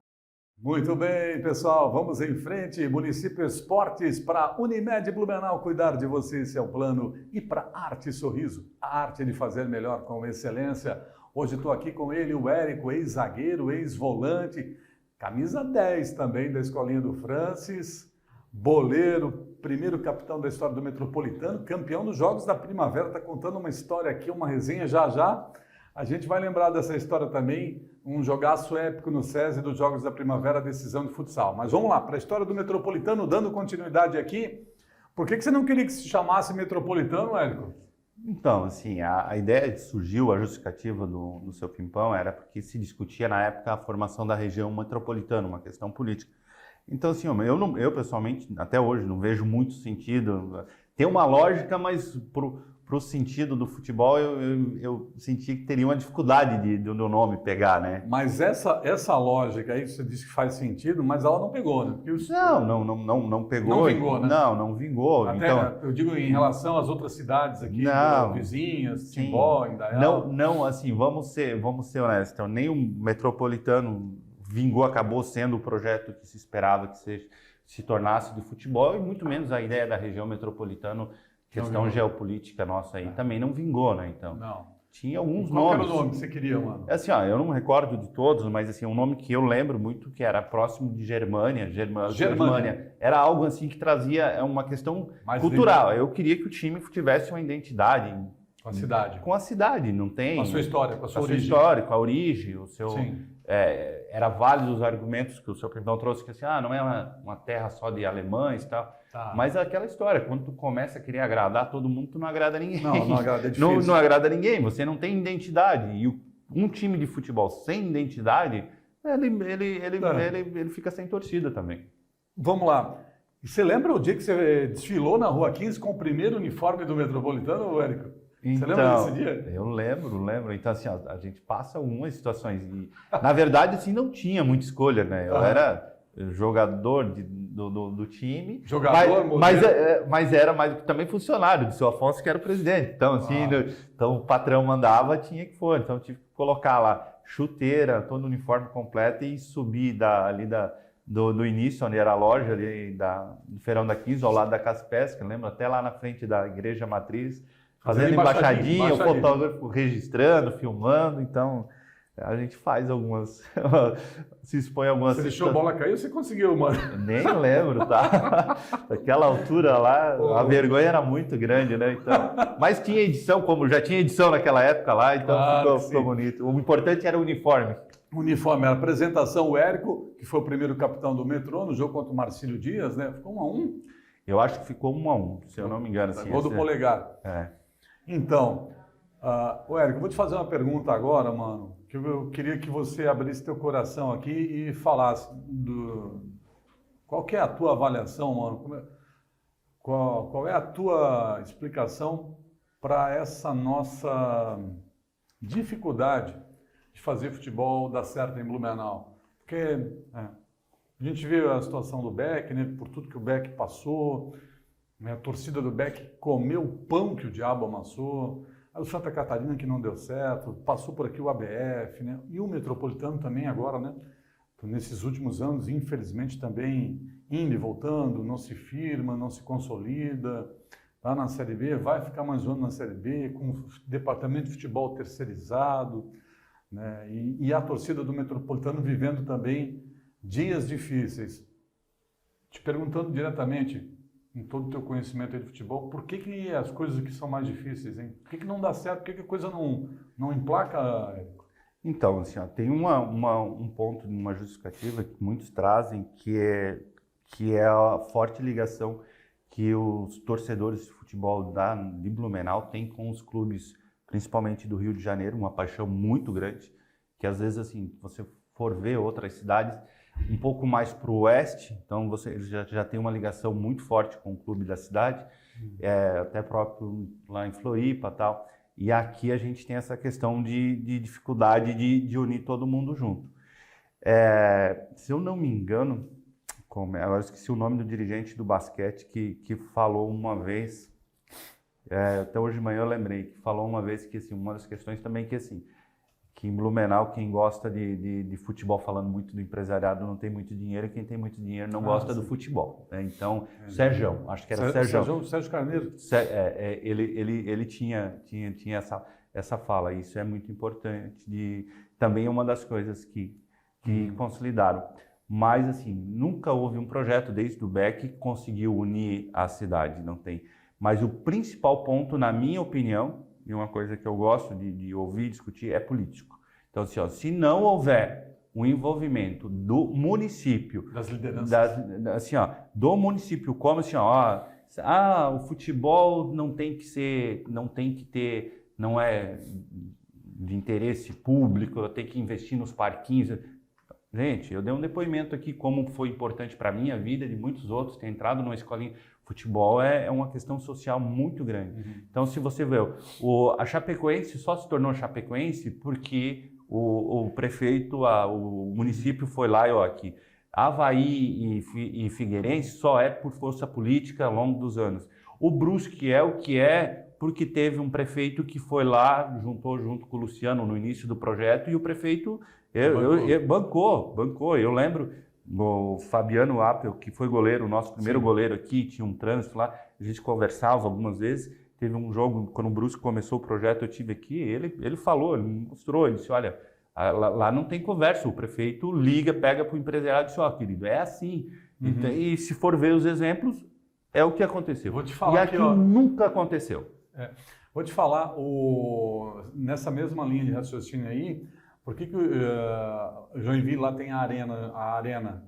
Muito bem, pessoal, vamos em frente. Município Esportes para Unimed Blumenau, cuidar de você, esse é o plano. E para Arte Sorriso, a arte de fazer melhor com excelência. Hoje estou aqui com ele, o Érico, ex-zagueiro, ex-volante, camisa 10 também da Escolinha do Francis, boleiro, primeiro capitão da história do Metropolitano, campeão dos Jogos da Primavera, está contando uma história aqui, uma resenha já. A gente vai lembrar dessa história também, um jogaço épico no SESI dos Jogos da Primavera, decisão de futsal. Mas vamos lá, para a história do Metropolitano, dando continuidade aqui. Por que você não queria que se chamasse Metropolitano, Érico? Então, assim, a ideia que surgiu, a justificativa do seu Pimpão, era porque se discutia na época a formação da região metropolitana, uma questão política. Então, assim, eu pessoalmente, até hoje, não vejo muito sentido. Tem uma lógica, mas para o sentido do futebol, eu senti que teria uma dificuldade do meu nome pegar, né? Mas essa lógica aí, você disse que faz sentido, mas ela não pegou, né? Porque não pegou. Não vingou, né? Não vingou. Até, então, eu digo em relação às outras cidades aqui, vizinhas, Timbó, Indaial. Não, assim, vamos ser honestos. Então, nem o Metropolitano vingou, acabou sendo o projeto que se esperava que se tornasse de futebol, e muito menos a ideia da região metropolitana. Questão geopolítica nossa aí também não vingou, né? Então, tinha alguns nomes. Qual era o nome que você queria, mano? Assim, eu não me recordo de todos, mas assim, um nome que eu lembro muito, que era próximo de Germânia. Era algo assim que trazia uma questão mais cultural. Eu queria que o time tivesse uma identidade. Com a cidade. Com a cidade, não tem... Com a sua história, com a sua origem. Sua história, com a origem, o seu... Sim. era válido os argumentos que o seu capitão trouxe, que assim, não é uma terra só de alemães e tal. Tá. Mas é aquela história, quando tu começa a querer agradar todo mundo, tu não agrada ninguém. Não agrada, é difícil. Não agrada ninguém, você não tem identidade. E um time de futebol sem identidade, ele fica sem torcida também. Vamos lá. E você lembra o dia que você desfilou na Rua 15 com o primeiro uniforme do Metropolitano, Érico? Você lembra desse dia? Eu lembro. Então, assim, a gente passa algumas situações. E, na verdade, assim, não tinha muita escolha, né? Eu era jogador do time. Jogador, mas era mais também funcionário do seu Afonso, que era o presidente. Então, assim, então o patrão mandava, tinha que for. Então, eu tive que colocar lá chuteira, todo o uniforme completo e subir do início, onde era a loja ali do Feirão da 15, ao lado da Casa Pesca, lembro, até lá na frente da Igreja Matriz, fazendo embaixadinha, o fotógrafo registrando, filmando. Então, a gente faz algumas, se expõe algumas... Você deixou a bola cair ou você conseguiu, mano? Nem lembro, tá? Naquela altura lá, a vergonha era muito grande, né? Então, mas tinha edição, como já tinha edição naquela época lá, então ficou bonito. O importante era o uniforme. O uniforme, a apresentação, o Érico, que foi o primeiro capitão do Metrô, no jogo contra o Marcílio Dias, né? Ficou 1-1. Eu acho que ficou 1-1, se eu não me engano. Assim, gol do Polegar. Então, Érico, eu vou te fazer uma pergunta agora, mano, que eu queria que você abrisse teu coração aqui e falasse qual que é a tua avaliação, mano? Qual é a tua explicação para essa nossa dificuldade de fazer futebol dar certo em Blumenau? Porque a gente vê a situação do Beck, né, por tudo que o Beck passou, né, a torcida do Beck comeu o pão que o diabo amassou, a do Santa Catarina que não deu certo, passou por aqui o ABF, né, e o Metropolitano também agora, né, nesses últimos anos, infelizmente também indo e voltando, não se firma, não se consolida, lá na Série B, vai ficar mais um ano na Série B, com o departamento de futebol terceirizado, né? E a torcida do Metropolitano vivendo também dias difíceis. Te perguntando diretamente, em todo o teu conhecimento aí de futebol, por que as coisas aqui são mais difíceis, hein? Por que não dá certo? Por que a coisa não emplaca, Érico? Então, assim, tem um ponto, uma justificativa que muitos trazem, que é a forte ligação que os torcedores de futebol de Blumenau têm com os clubes, principalmente do Rio de Janeiro, uma paixão muito grande, que às vezes, assim, você for ver outras cidades um pouco mais para o oeste, então você já tem uma ligação muito forte com o clube da cidade, até próprio lá em Floripa e tal, e aqui a gente tem essa questão de dificuldade de unir todo mundo junto. Se eu não me engano, agora esqueci o nome do dirigente do basquete que falou uma vez, até hoje de manhã eu lembrei, que falou uma vez que assim, uma das questões também que em Blumenau quem gosta de futebol, falando muito do empresariado, não tem muito dinheiro, e quem tem muito dinheiro não gosta do futebol, né? Então, Sérgio, acho que era Sérgio Carneiro. Ele tinha essa fala, isso é muito importante, também é uma das coisas que consolidaram. Mas, assim, nunca houve um projeto desde o Beck que conseguiu unir a cidade, não tem. Mas o principal ponto, na minha opinião, e uma coisa que eu gosto de ouvir, discutir, é político. Então, assim, se não houver um envolvimento do município, das lideranças, do município, como assim, o futebol não é de interesse público, tem que investir nos parquinhos. Gente, eu dei um depoimento aqui como foi importante para a minha vida e de muitos outros, ter entrado numa escolinha. Futebol é uma questão social muito grande. Então, se você vê, a Chapecoense só se tornou Chapecoense porque o prefeito, o município foi lá e aqui. Avaí e Figueirense só é por força política ao longo dos anos. O Brusque é o que é porque teve um prefeito que foi lá, junto com o Luciano no início do projeto, e o prefeito bancou. Eu lembro o Fabiano Appel, que foi goleiro, o nosso primeiro goleiro aqui, tinha um trânsito lá, a gente conversava algumas vezes. Teve um jogo, quando o Brusque começou o projeto, eu estive aqui, ele falou, ele mostrou, ele disse, olha, lá não tem conversa, o prefeito liga, pega para o empresariado e diz, querido, é assim. Então, e se for ver os exemplos, é o que aconteceu. Vou te falar e aqui nunca aconteceu. Vou te falar, nessa mesma linha de raciocínio aí, Por que Joinville lá tem a arena?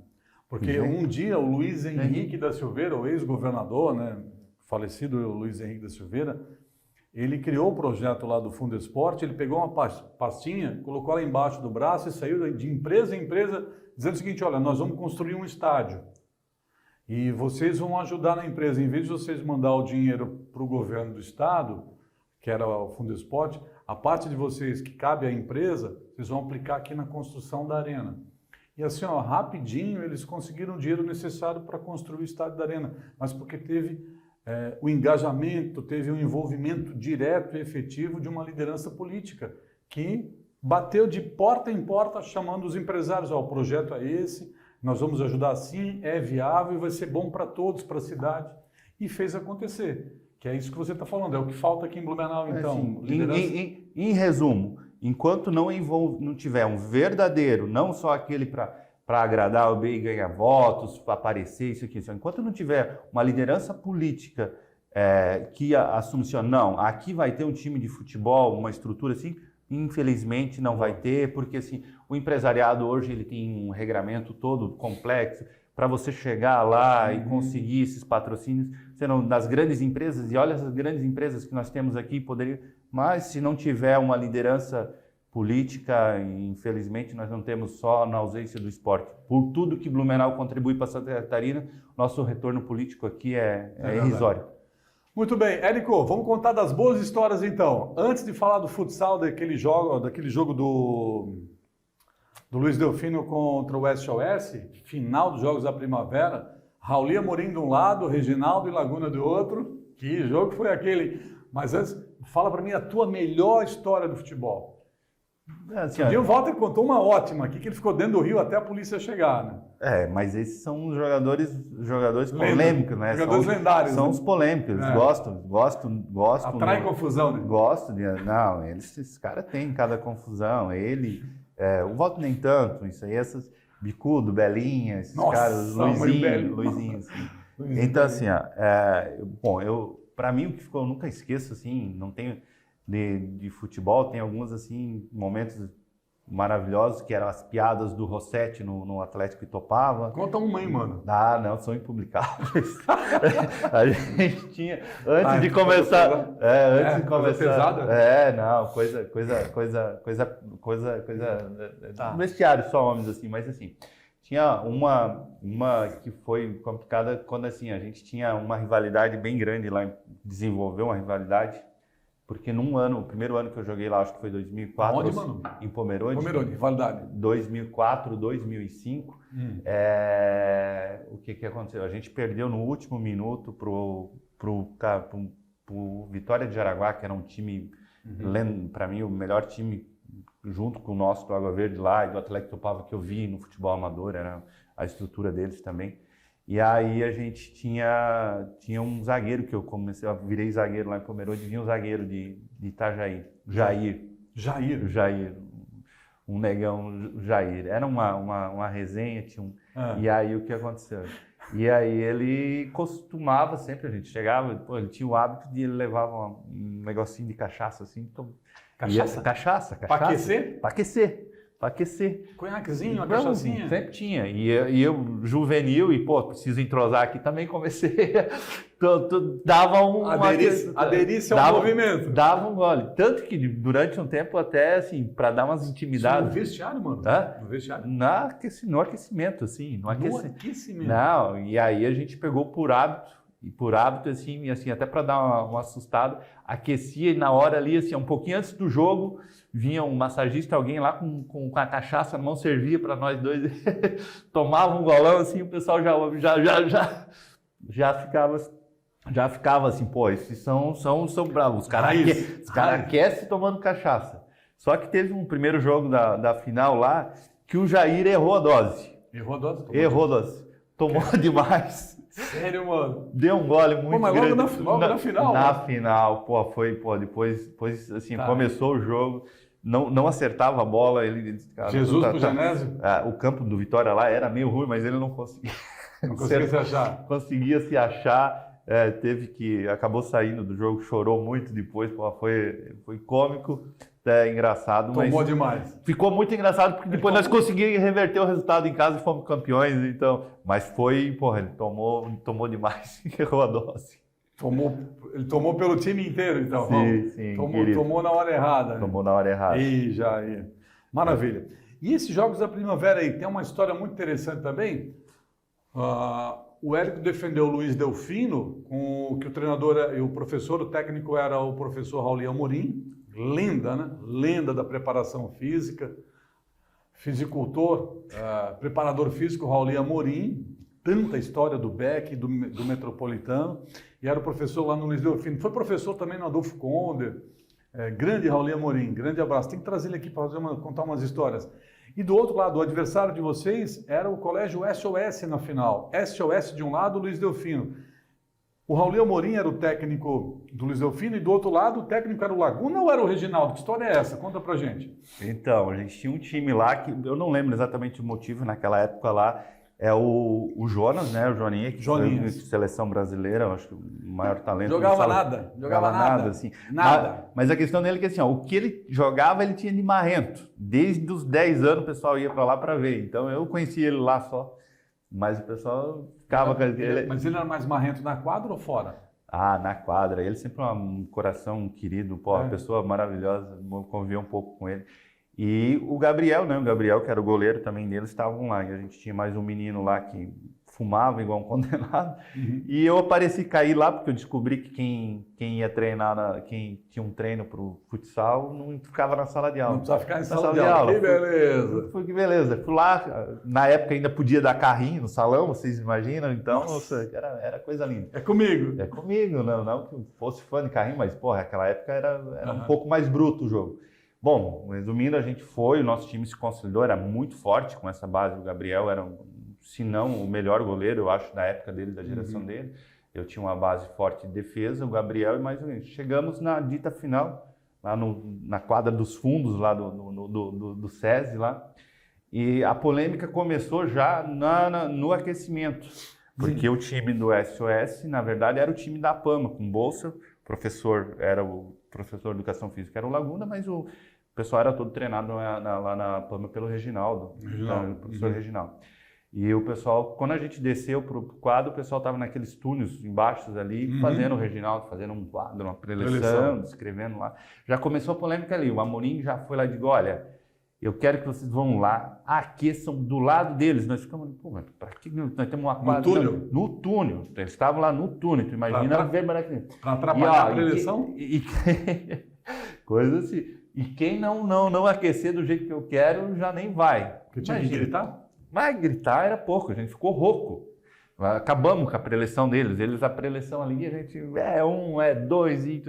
Porque um dia o Luiz Henrique da Silveira, o ex-governador, né, falecido Luiz Henrique da Silveira, ele criou o projeto lá do Fundo Esporte, ele pegou uma pastinha, colocou ela embaixo do braço e saiu de empresa em empresa dizendo o seguinte, olha, nós vamos construir um estádio e vocês vão ajudar na empresa. Em vez de vocês mandar o dinheiro para o governo do estado, que era o Fundo Esporte, a parte de vocês que cabe à empresa, vocês vão aplicar aqui na construção da arena. E assim, ó, rapidinho eles conseguiram o dinheiro necessário para construir o estádio da arena, mas porque teve o engajamento, teve um envolvimento direto e efetivo de uma liderança política que bateu de porta em porta chamando os empresários, ó, o projeto é esse, nós vamos ajudar assim, é viável e vai ser bom para todos, para a cidade. E fez acontecer, que é isso que você está falando, é o que falta aqui em Blumenau, então. Assim, em resumo, enquanto não tiver um verdadeiro, não só aquele para agradar o bem e ganhar votos, para aparecer, isso aqui, enquanto não tiver uma liderança política que assume assim, não, aqui vai ter um time de futebol, uma estrutura assim, infelizmente não vai ter, porque assim, o empresariado hoje ele tem um regramento todo complexo para você chegar lá e conseguir esses patrocínios, das grandes empresas, e olha as grandes empresas que nós temos aqui, mas se não tiver uma liderança política, infelizmente nós não temos só na ausência do esporte. Por tudo que Blumenau contribui para Santa Catarina, nosso retorno político aqui é irrisório. Muito bem, Érico, vamos contar das boas histórias então. Antes de falar do futsal, daquele jogo do Luiz Delfino contra o SOS, final dos Jogos da Primavera, Rauli Amorim de um lado, Reginaldo e Laguna do outro. Que jogo foi aquele? Mas antes, fala para mim a tua melhor história do futebol. Assim, o Walter contou uma ótima aqui, que ele ficou dentro do rio até a polícia chegar, né? Mas esses são os jogadores polêmicos, né? Jogadores lendários. São os polêmicos, eles gostam. Atrai confusão, né? Gostam não, esses caras têm cada confusão, o Walter nem tanto, isso aí, essas Bicudo, Belinha, esses caras, Luizinho, assim. Então assim, para mim o que ficou, eu nunca esqueço, assim, não tenho... De futebol, tem alguns assim momentos maravilhosos, que eram as piadas do Rossetti no Atlético Itopava. Conta uma aí, mano. Não, são impublicáveis. A gente tinha, antes de começar... Coisa pesada? Tá. No vestiário só homens, assim, mas assim, tinha uma que foi complicada quando assim, a gente tinha uma rivalidade bem grande lá, desenvolveu uma rivalidade. Porque o primeiro ano que eu joguei lá, acho que foi 2004, onde, mano? Em Pomerode. Pomerode, rivalidade. 2004, 2005. O que aconteceu? A gente perdeu no último minuto pro Vitória de Jaraguá, que era um time, para mim, o melhor time, junto com o nosso do Água Verde lá e do Atlético Topava que eu vi no futebol amador, era a estrutura deles também. E aí a gente tinha um zagueiro que eu virei zagueiro lá em Pomerode, vinha um zagueiro de Itajaí, Jair, um negão Jair. Era uma resenha, e aí o que aconteceu? E aí ele costumava sempre, a gente chegava, ele tinha o hábito de ele levava um negocinho de cachaça assim, cachaça. Para aquecer? Para aquecer. Conhaquezinho, uma cachaçinha? Sempre tinha. E eu, juvenil, preciso entrosar aqui, também comecei dava aderisse ao movimento. Dava um gole. Tanto que durante um tempo até, assim, para dar umas intimidadas. No vestiário, mano? No vestiário? No aquecimento, assim. No aquecimento? Não, e aí a gente pegou por hábito, assim, até para dar uma assustada, aquecia e na hora ali, assim, um pouquinho antes do jogo, vinha um massagista, alguém lá com a cachaça na mão, servia para nós dois, tomava um golão, assim, o pessoal já ficava assim, esses são bravos, os caras aquecem tomando cachaça. Só que teve um primeiro jogo da final lá, que o Jair errou a dose. Errou a dose. Tomou demais. Sério, mano? Deu um gole muito grande. Logo na final? Na final, depois assim, começou o jogo, não acertava a bola, Jesus pro Genésio? O campo do Vitória lá era meio ruim, mas ele não conseguia. Não conseguia se achar? Conseguia se achar, acabou saindo do jogo, chorou muito depois, foi cômico. até engraçado, mas Tomou demais. ficou muito engraçado porque depois nós conseguimos reverter o resultado em casa e fomos campeões, então, mas foi, porra, ele tomou demais, errou a dose. Ele tomou pelo time inteiro, então. Sim, tomou na hora errada. Né? Tomou na hora errada. Ih, já ia. Maravilha. E esses Jogos da Primavera aí, tem uma história muito interessante também. O Érico defendeu o Luiz Delfino, que o treinador e o professor, o técnico era o professor Raul Amorim, lenda, né? Lenda da preparação física, fisicultor, preparador físico Raul Amorim, tanta história do Beck, do Metropolitano, e era o professor lá no Luiz Delfino. Foi professor também no Adolfo Conde, grande Raul Amorim, grande abraço. Tem que trazer ele aqui para contar umas histórias. E do outro lado, o adversário de vocês era o Colégio SOS na final. SOS de um lado, Luiz Delfino. O Raul Amorim era o técnico do Luiz Delfino e do outro lado o técnico era o Laguna ou era o Reginaldo? Que história é essa? Conta pra gente. Então, a gente tinha um time lá que eu não lembro exatamente o motivo naquela época lá. É o Jonas, né? O Joaninha, que foi de seleção brasileira, eu acho que o maior talento. Jogava nada. Assim. Nada. Mas a questão dele é que assim, ó, o que ele jogava, ele tinha de marrento. Desde os 10 anos o pessoal ia para lá para ver. Então eu conheci ele lá só, mas o pessoal ficava com ele. Mas ele era mais marrento na quadra ou fora? Ah, na quadra. Ele sempre um coração querido, pô, uma pessoa maravilhosa, convivia um pouco com ele. E o Gabriel, né? O Gabriel, que era o goleiro também deles, estavam lá. E a gente tinha mais um menino lá que fumava igual um condenado. Uhum. E eu apareci cair lá, porque eu descobri que quem ia treinar, quem tinha um treino para o futsal, não ficava na sala de aula. Não precisava ficar em sala de aula. Que beleza! Que beleza. Fui lá, na época ainda podia dar carrinho no salão, vocês imaginam? Então, nossa, era coisa linda. É comigo. É comigo, não que eu fosse fã de carrinho, mas, porra, naquela época era um pouco mais bruto o jogo. Bom, resumindo, a gente foi, o nosso time se consolidou, era muito forte com essa base. O Gabriel era, se não o melhor goleiro, eu acho, da época dele, da geração dele. Eu tinha uma base forte de defesa, o Gabriel e mais ou menos. Chegamos na dita final, lá na quadra dos fundos, lá do SESI, lá. E a polêmica começou já no aquecimento. Porque o time do SOS, na verdade, era o time da PAMA, com bolsa. Era o professor de educação física, era o Laguna, mas o pessoal era todo treinado lá na PAMA pelo Reginaldo. O professor Reginaldo. E o pessoal, quando a gente desceu para o quadro, o pessoal estava naqueles túneis embaixo ali, fazendo o Reginaldo, fazendo um quadro, uma preleção, escrevendo lá. Já começou a polêmica ali, o Amorim já foi lá e disse, olha, eu quero que vocês vão lá, aqueçam do lado deles. Nós ficamos, pô, mas para que nós temos uma quadra? No túnel? No túnel. Eles estavam lá no túnel, tu imagina para atrapalhar a preleção? Coisa assim. E quem não aquecer do jeito que eu quero, já nem vai. Porque tinha que gritar? Mas gritar era pouco, a gente ficou rouco. Acabamos com a preleção deles. Eles, a preleção ali, a gente é 2 e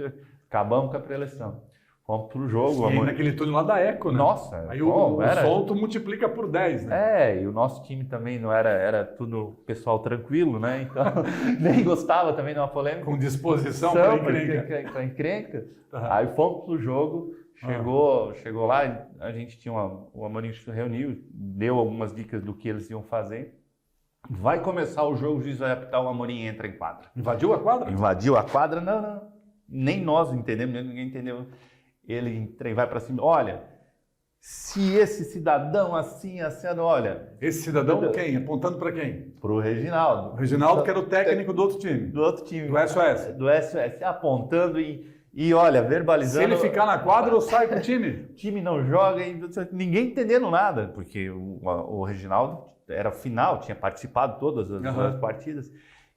acabamos com a preleção. Fomos pro jogo. E naquele túnel lá da Eco, né? Nossa. Aí o solto multiplica por 10, né? E o nosso time também não era tudo pessoal tranquilo, né? Então, nem gostava também de uma polêmica. Com disposição para encrenca. Para encrenca. Aí fomos pro jogo, chegou lá, a gente tinha o Amorim se reuniu, deu algumas dicas do que eles iam fazer. Vai começar o jogo, o juiz vai apitar, o Amorim entra em quadra. Invadiu a quadra? Invadiu a quadra? Não. Nem nós entendemos, ninguém entendeu. Ele vai para cima, olha, se esse cidadão assim, olha... Esse cidadão quem? Apontando para quem? Para o Reginaldo. O Reginaldo que era o técnico do outro time. Do outro time. Do SOS. Do SOS, apontando e olha, verbalizando... Se ele ficar na quadra, eu saio com o time. O time não joga, ninguém entendendo nada, porque o Reginaldo era final, tinha participado todas as partidas.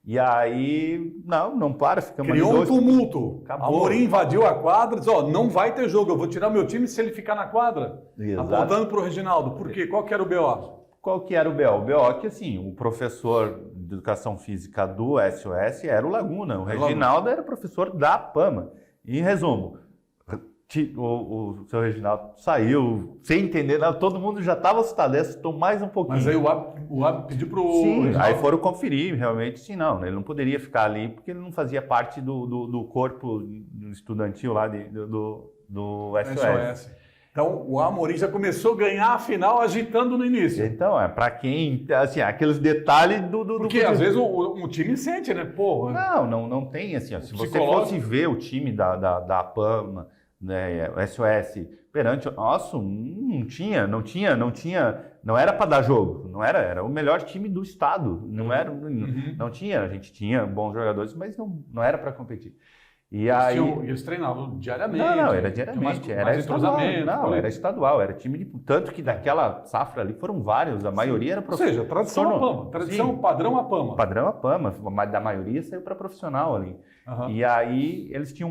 E aí, não para, ficamos ali. Criou um tumulto. Acabou. Amorim invadiu a quadra, disse, não vai ter jogo, eu vou tirar meu time se ele ficar na quadra. Exato. Apontando para o Reginaldo. Por quê? Qual que era o BO? Qual que era o BO? O BO é que, assim, o professor de educação física do SOS era o Laguna. O Reginaldo era professor da PAMA. Em resumo, o seu Reginaldo saiu sem entender nada, todo mundo já estava assustado, assustou mais um pouquinho. Mas aí o AB pediu para o Reginaldo. Aí foram conferir, realmente, sim, não, ele não poderia ficar ali, porque ele não fazia parte do corpo estudantil lá do SOS. Então, o Amorim já começou a ganhar a final agitando no início. Então, para quem, assim, aqueles detalhes Porque às vezes o time sente, né? Porra. Não tem, assim, ó, se você fosse ver o time da PAMA, né, o SOS perante, nossa, não era para dar jogo, era o melhor time do estado, não tinha, a gente tinha bons jogadores, mas não era para competir. E aí eles treinavam diariamente. Não, era diariamente, era estadual. Não, era estadual, era time de, tanto que daquela safra ali foram vários, a maioria era profissional. Ou seja, tradição APAMA, tradição padrão APAMA. Padrão APAMA, mas da maioria saiu para profissional ali. E aí eles tinham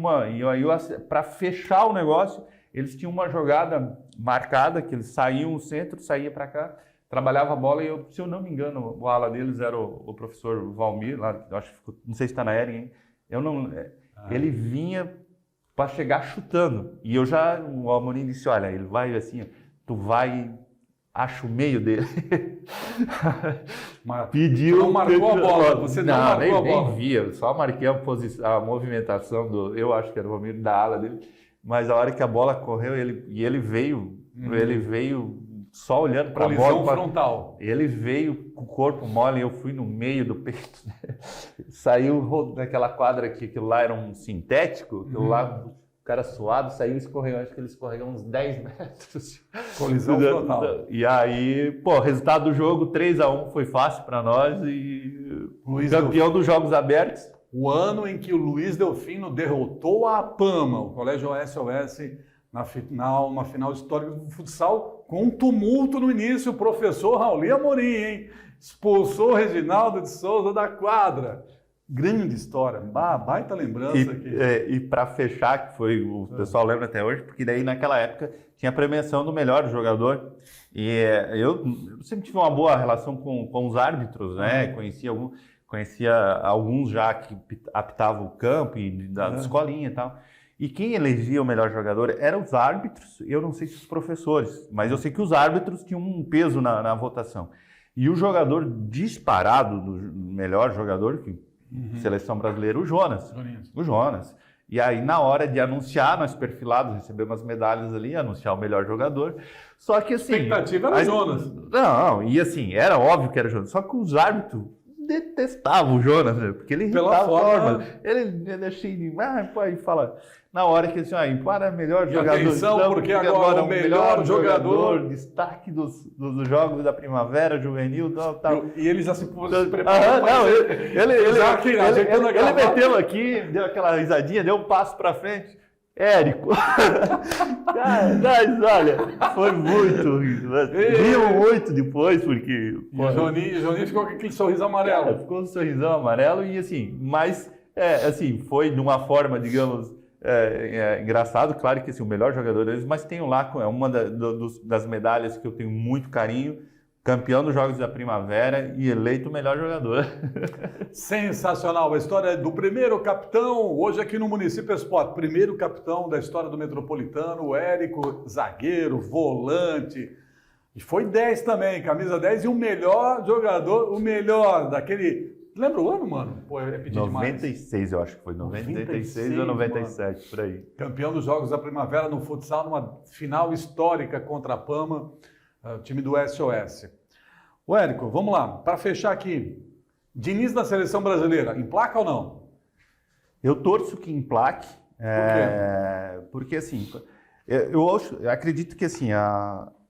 para fechar o negócio, eles tinham uma jogada marcada, que eles saíam o centro, saía para cá, trabalhava a bola e, se eu não me engano, o ala deles era o professor Valmir, lá, acho que não sei se está na Ering, ele vinha para chegar chutando. E o Amorim disse, olha, ele vai assim, tu vai, acha o meio dele. Pediu. Não marcou a bola, você não marcou a bola. Nem via, só marquei a movimentação eu acho que era o Amorim da ala dele, mas a hora que a bola correu, ele veio só olhando para a bola. Colisão frontal. Ele veio com o corpo mole e eu fui no meio do peito. Saiu daquela quadra que aquilo lá era um sintético, aquilo lá, o cara suado, saiu escorregando, acho que ele escorregou uns 10 metros. Colisão frontal. E aí, resultado do jogo, 3-1, foi fácil para nós e campeão dos Jogos Abertos. O ano em que o Luiz Delfino derrotou a APAMA, o Colégio SOS, uma final histórica do futsal, com um tumulto no início, o professor Rauli Amorim, hein? Expulsou o Reginaldo de Souza da quadra. Grande história, baita lembrança aqui. E para fechar, que foi, o pessoal lembra até hoje, porque daí naquela época tinha a premiação do melhor jogador, e eu sempre tive uma boa relação com os árbitros, né? Conhecia alguns já que apitavam o campo e da escolinha e tal. E quem elegia o melhor jogador eram os árbitros, eu não sei se os professores, mas eu sei que os árbitros tinham um peso na votação. E o jogador disparado, do melhor jogador, seleção brasileira, o Jonas. O Jonas. E aí, na hora de anunciar, nós perfilados, recebemos as medalhas ali, anunciar o melhor jogador. Só que assim... A expectativa era o Jonas. Não, e assim, era óbvio que era o Jonas. Só que os árbitros detestavam o Jonas, né? Porque ele irritava a forma. Ele achei demais, e fala... Na hora que assim, para melhor jogador. Atenção, porque agora o melhor jogador. Destaque dos Jogos da Primavera, Juvenil, tal. E eles assim, se prepararam. Ele meteu aqui, deu aquela risadinha, deu um passo para frente. Érico. Mas olha, foi muito. Riu muito depois, porque. E o Joninho ficou com aquele sorriso amarelo. Ficou com um sorrisão amarelo e assim, mas foi de uma forma, digamos. Engraçado, claro que assim, o melhor jogador deles, mas tenho lá uma das medalhas que eu tenho muito carinho, campeão dos Jogos da Primavera e eleito o melhor jogador. Sensacional, a história do primeiro capitão, hoje aqui no Município Esporte, primeiro capitão da história do Metropolitano, o Érico, zagueiro, volante, e foi 10 também, camisa 10, e o melhor jogador, o melhor daquele... Lembra o ano, mano? É pedir 96, demais. Eu acho que foi. 96 ou 97, mano. Por aí. Campeão dos Jogos da Primavera no futsal, numa final histórica contra a APAMA, o time do SOS. Ô, Érico, vamos lá. Para fechar aqui, Diniz na seleção brasileira, emplaca ou não? Eu torço que emplaque. Por quê? Porque, assim, eu acredito que, assim,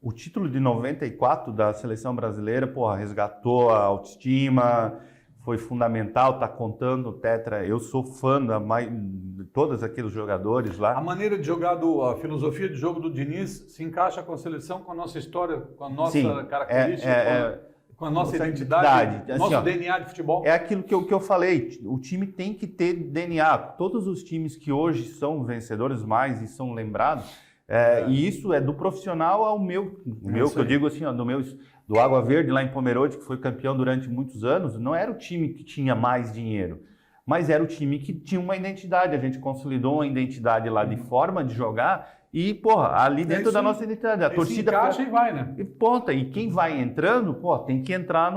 o título de 94 da seleção brasileira, resgatou a autoestima... Foi fundamental, tá contando o Tetra. Eu sou fã de todos aqueles jogadores lá. A maneira de jogar, a filosofia de jogo do Diniz se encaixa com a seleção, com a nossa história, com a nossa característica, com a nossa identidade, nosso assim, DNA de futebol. É aquilo que eu falei, o time tem que ter DNA. Todos os times que hoje são vencedores mais e são lembrados, e isso é do profissional ao meu que eu digo assim, do Água Verde lá em Pomerode, que foi campeão durante muitos anos, não era o time que tinha mais dinheiro, mas era o time que tinha uma identidade. A gente consolidou uma identidade lá de forma de jogar e, ali dentro da nossa identidade. A torcida encaixa e vai, né? E quem vai entrando, tem que entrar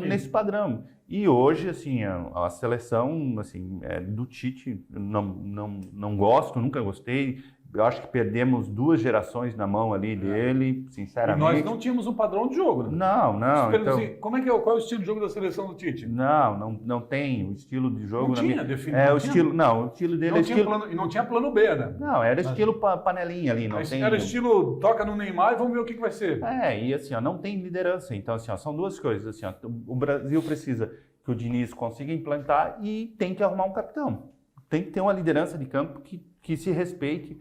nesse padrão. E hoje, assim, a seleção, assim, do Tite, não gosto, nunca gostei eu acho que perdemos 2 gerações na mão ali dele, E sinceramente. nós não tínhamos um padrão de jogo, né? Não. Então, Como é que qual é o estilo de jogo da seleção do Tite? não tem o estilo de jogo. Não tinha definido. O estilo dele Não é tinha estilo. plano, e não tinha plano B, né? Não, era estilo panelinha ali, não tem. Era estilo toca no Neymar e vamos ver o que vai ser. E assim, ó, não tem liderança. Então, assim, ó, são 2 coisas. Assim, ó, o Brasil precisa que o Diniz consiga implantar e tem que arrumar um capitão. Tem que ter uma liderança de campo que se respeite.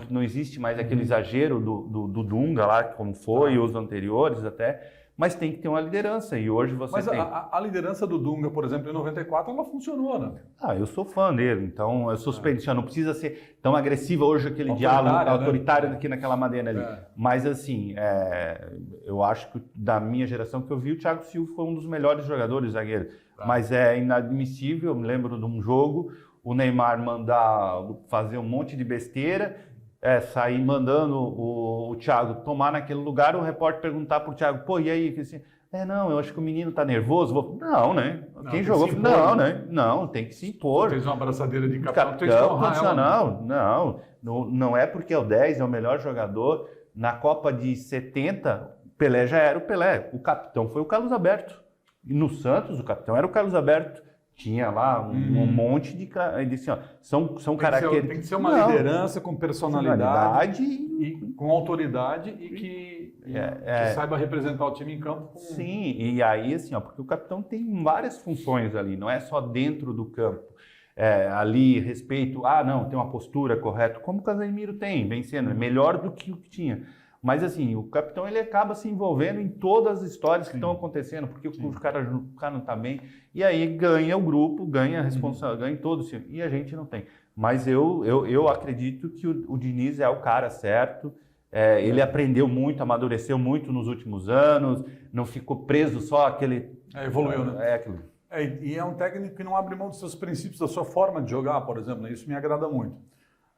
Não existe mais aquele exagero do Dunga lá, como foi, os anteriores até, mas tem que ter uma liderança, e hoje você tem. Mas a liderança do Dunga, por exemplo, em 94, ela funcionou, né? Eu sou fã dele, então eu suspeito, não precisa ser tão agressiva hoje aquele Autoritário, diálogo né? autoritário aqui naquela madeira ali. Mas assim, eu acho que da minha geração que eu vi, o Thiago Silva foi um dos melhores jogadores zagueiros. Mas é inadmissível, eu me lembro de um jogo, o Neymar mandar fazer um monte de besteira, sair mandando o Thiago tomar naquele lugar, o repórter perguntar pro Thiago, pô, e aí? Assim, não, eu acho que o menino tá nervoso. Não, né? Quem jogou? Não, né? Não, tem que se impor. Fez uma abraçadeira de capitão, não é porque é o 10, é o melhor jogador. Na Copa de 70, Pelé já era o Pelé. O capitão foi o Carlos Alberto. E no Santos, o capitão era o Carlos Alberto. Tinha lá um monte de assim, ó, são características. Tem que ser uma liderança com personalidade e com autoridade e que saiba representar o time em campo. Sim, e aí assim, ó, porque o capitão tem várias funções ali, não é só dentro do campo. Ali, respeito, não, tem uma postura correta, como o Casemiro tem, vencendo, é melhor do que o que tinha. Mas assim, o capitão ele acaba se envolvendo em todas as histórias que estão acontecendo, porque o cara não está bem, e aí ganha o grupo, ganha a responsabilidade, ganha todos, e a gente não tem. Mas eu acredito que o Diniz é o cara certo, ele aprendeu muito, amadureceu muito nos últimos anos, não ficou preso só àquele... Evoluiu, né? Aquilo. E é um técnico que não abre mão dos seus princípios, da sua forma de jogar, por exemplo, né? Isso me agrada muito.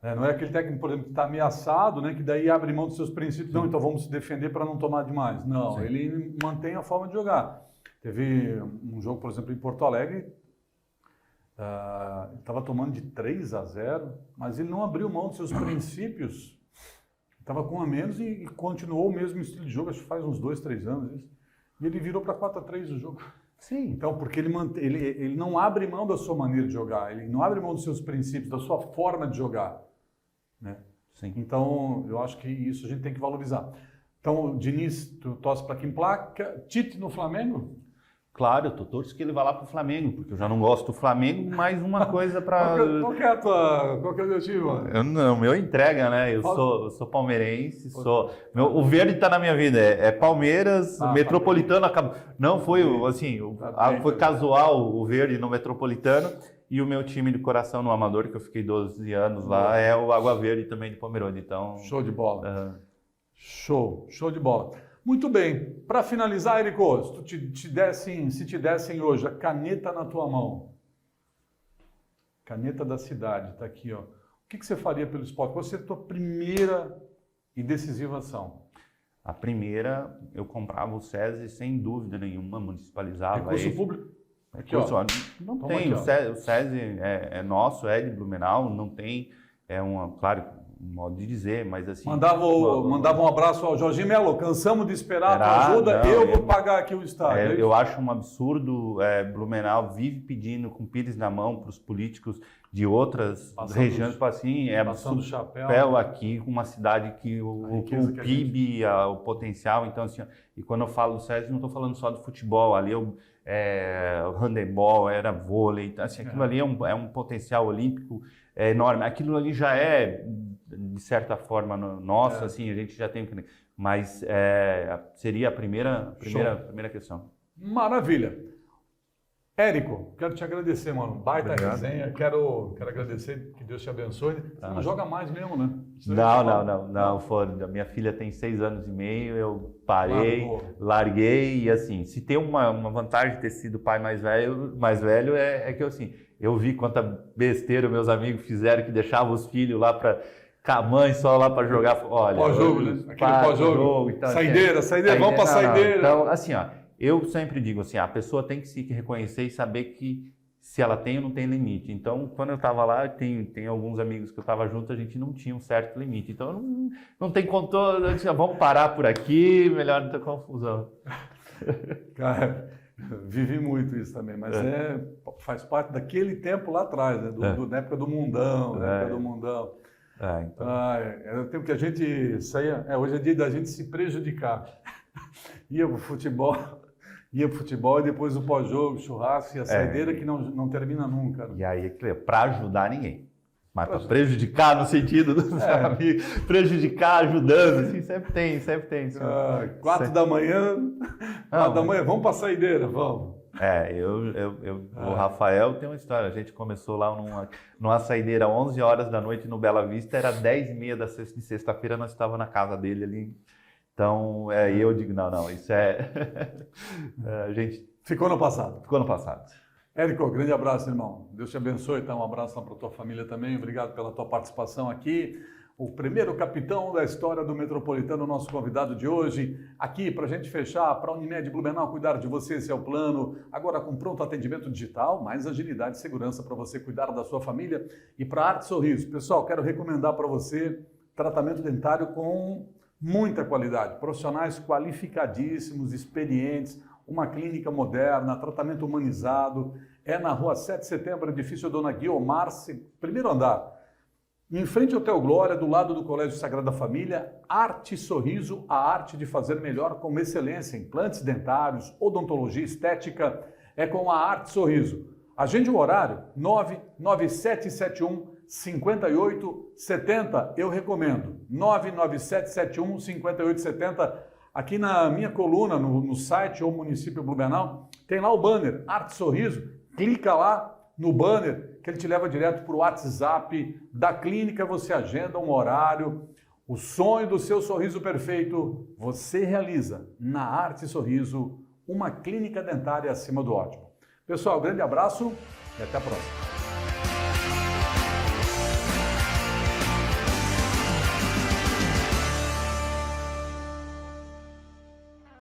Não é aquele técnico, por exemplo, que está ameaçado, né, que daí abre mão dos seus princípios, não, então vamos se defender para não tomar demais. Não, ele mantém a forma de jogar. Teve um jogo, por exemplo, em Porto Alegre, estava tomando de 3-0, mas ele não abriu mão dos seus princípios, estava com a menos e continuou o mesmo estilo de jogo, acho que faz uns 2-3 anos isso, e ele virou para 4-3 o jogo. Sim. Então, porque ele não abre mão da sua maneira de jogar, ele não abre mão dos seus princípios, da sua forma de jogar. Né? Sim. Então, eu acho que isso a gente tem que valorizar. Então, Diniz, tu torce para quem placa? Tite no Flamengo? Claro, eu torço que ele vá lá para o Flamengo, porque eu já não gosto do Flamengo, mais uma coisa para... Qual que é o teu time, mano? O meu entrega, né? Eu sou palmeirense, o verde está na minha vida, é Palmeiras, Metropolitano acabou... Não, foi assim, foi casual o verde no Metropolitano, e o meu time de coração no Amador, que eu fiquei 12 anos lá, é o Água Verde também de Pomerode, então... Show de bola. Show de bola. Muito bem. Para finalizar, Érico, se te dessem hoje a caneta na tua mão, caneta da cidade, está aqui, ó. O que você faria pelo esporte? Qual seria a tua primeira e decisiva ação? A primeira, eu comprava o SESI sem dúvida nenhuma, municipalizava. Recurso público? Aqui, ó. Não tem, aqui, o SESI é nosso, é de Blumenau, não tem, claro, um modo de dizer, mas assim... Mandava um abraço ao Jorginho Melo, cansamos de esperar a tua ajuda, eu vou pagar aqui o estádio. Eu acho um absurdo, Blumenau vive pedindo com pires na mão para os políticos de outras regiões, assim, passando chapéu aqui, uma cidade que o PIB, o potencial, então assim, e quando eu falo do SESI, não estou falando só do futebol, ali o handebol, era vôlei, então, assim, aquilo ali é um potencial olímpico enorme, aquilo ali já é, de certa forma, nosso, assim, a gente já tem, mas seria a primeira questão. Maravilha. Érico, quero te agradecer, mano. Baita resenha. Quero agradecer, que Deus te abençoe. Você não joga mais mesmo, né? Não. Minha filha tem 6 anos e meio, eu parei, larguei, e assim, se tem uma vantagem de ter sido pai mais velho é que assim, eu vi quanta besteira meus amigos fizeram, que deixavam os filhos lá com a mãe só lá para jogar. Olha, pós-jogo, né? Aquele pós-jogo. Então, saideira, vamos para saideira. Então, assim, ó, eu sempre digo assim, a pessoa tem que se reconhecer e saber que se ela tem ou não tem limite. Então, quando eu estava lá, tem alguns amigos que eu estava junto, a gente não tinha um certo limite. Então, não tem controle, eu disse, vamos parar por aqui, melhor não ter confusão. Cara, vivi muito isso também, mas faz parte daquele tempo lá atrás, né? Da época do mundão, Então. É o tempo que a gente saía, hoje é dia da gente se prejudicar. Ia pro futebol e depois o pós-jogo, churrasco e a saideira que não termina nunca. Né? E aí, para ajudar ninguém. Mas para prejudicar no sentido dos amigos, prejudicar ajudando, assim, sempre tem. 4 da manhã, vamos para a saideira, vamos. O Rafael tem uma história, a gente começou lá numa saideira 11 horas da noite no Bela Vista, era 10h30 de sexta-feira, nós estávamos na casa dele ali. Então, eu digo, não, isso a gente... Ficou no passado. Érico, grande abraço, irmão. Deus te abençoe, tá? Um abraço lá para a tua família também. Obrigado pela tua participação aqui. O primeiro capitão da história do Metropolitano, nosso convidado de hoje. Aqui, para a gente fechar, para a Unimed Blumenau cuidar de você, esse é o plano. Agora com pronto atendimento digital, mais agilidade e segurança para você cuidar da sua família. E para a Arte Sorriso. Pessoal, quero recomendar para você tratamento dentário com muita qualidade. Profissionais qualificadíssimos, experientes, uma clínica moderna, tratamento humanizado. É na rua 7 de setembro, edifício Dona Guiomar, primeiro andar. Em frente ao Hotel Glória, do lado do Colégio Sagrada Família, Arte Sorriso, a arte de fazer melhor com excelência. Implantes dentários, odontologia estética, é com a Arte Sorriso. Agende o horário, 99771 5870, eu recomendo. 99771 5870. Aqui na minha coluna, no site ou Município Blumenau, tem lá o banner, Arte Sorriso. Clica lá no banner que ele te leva direto para o WhatsApp da clínica, você agenda um horário. O sonho do seu sorriso perfeito, você realiza na Arte Sorriso, uma clínica dentária acima do ótimo. Pessoal, grande abraço e até a próxima.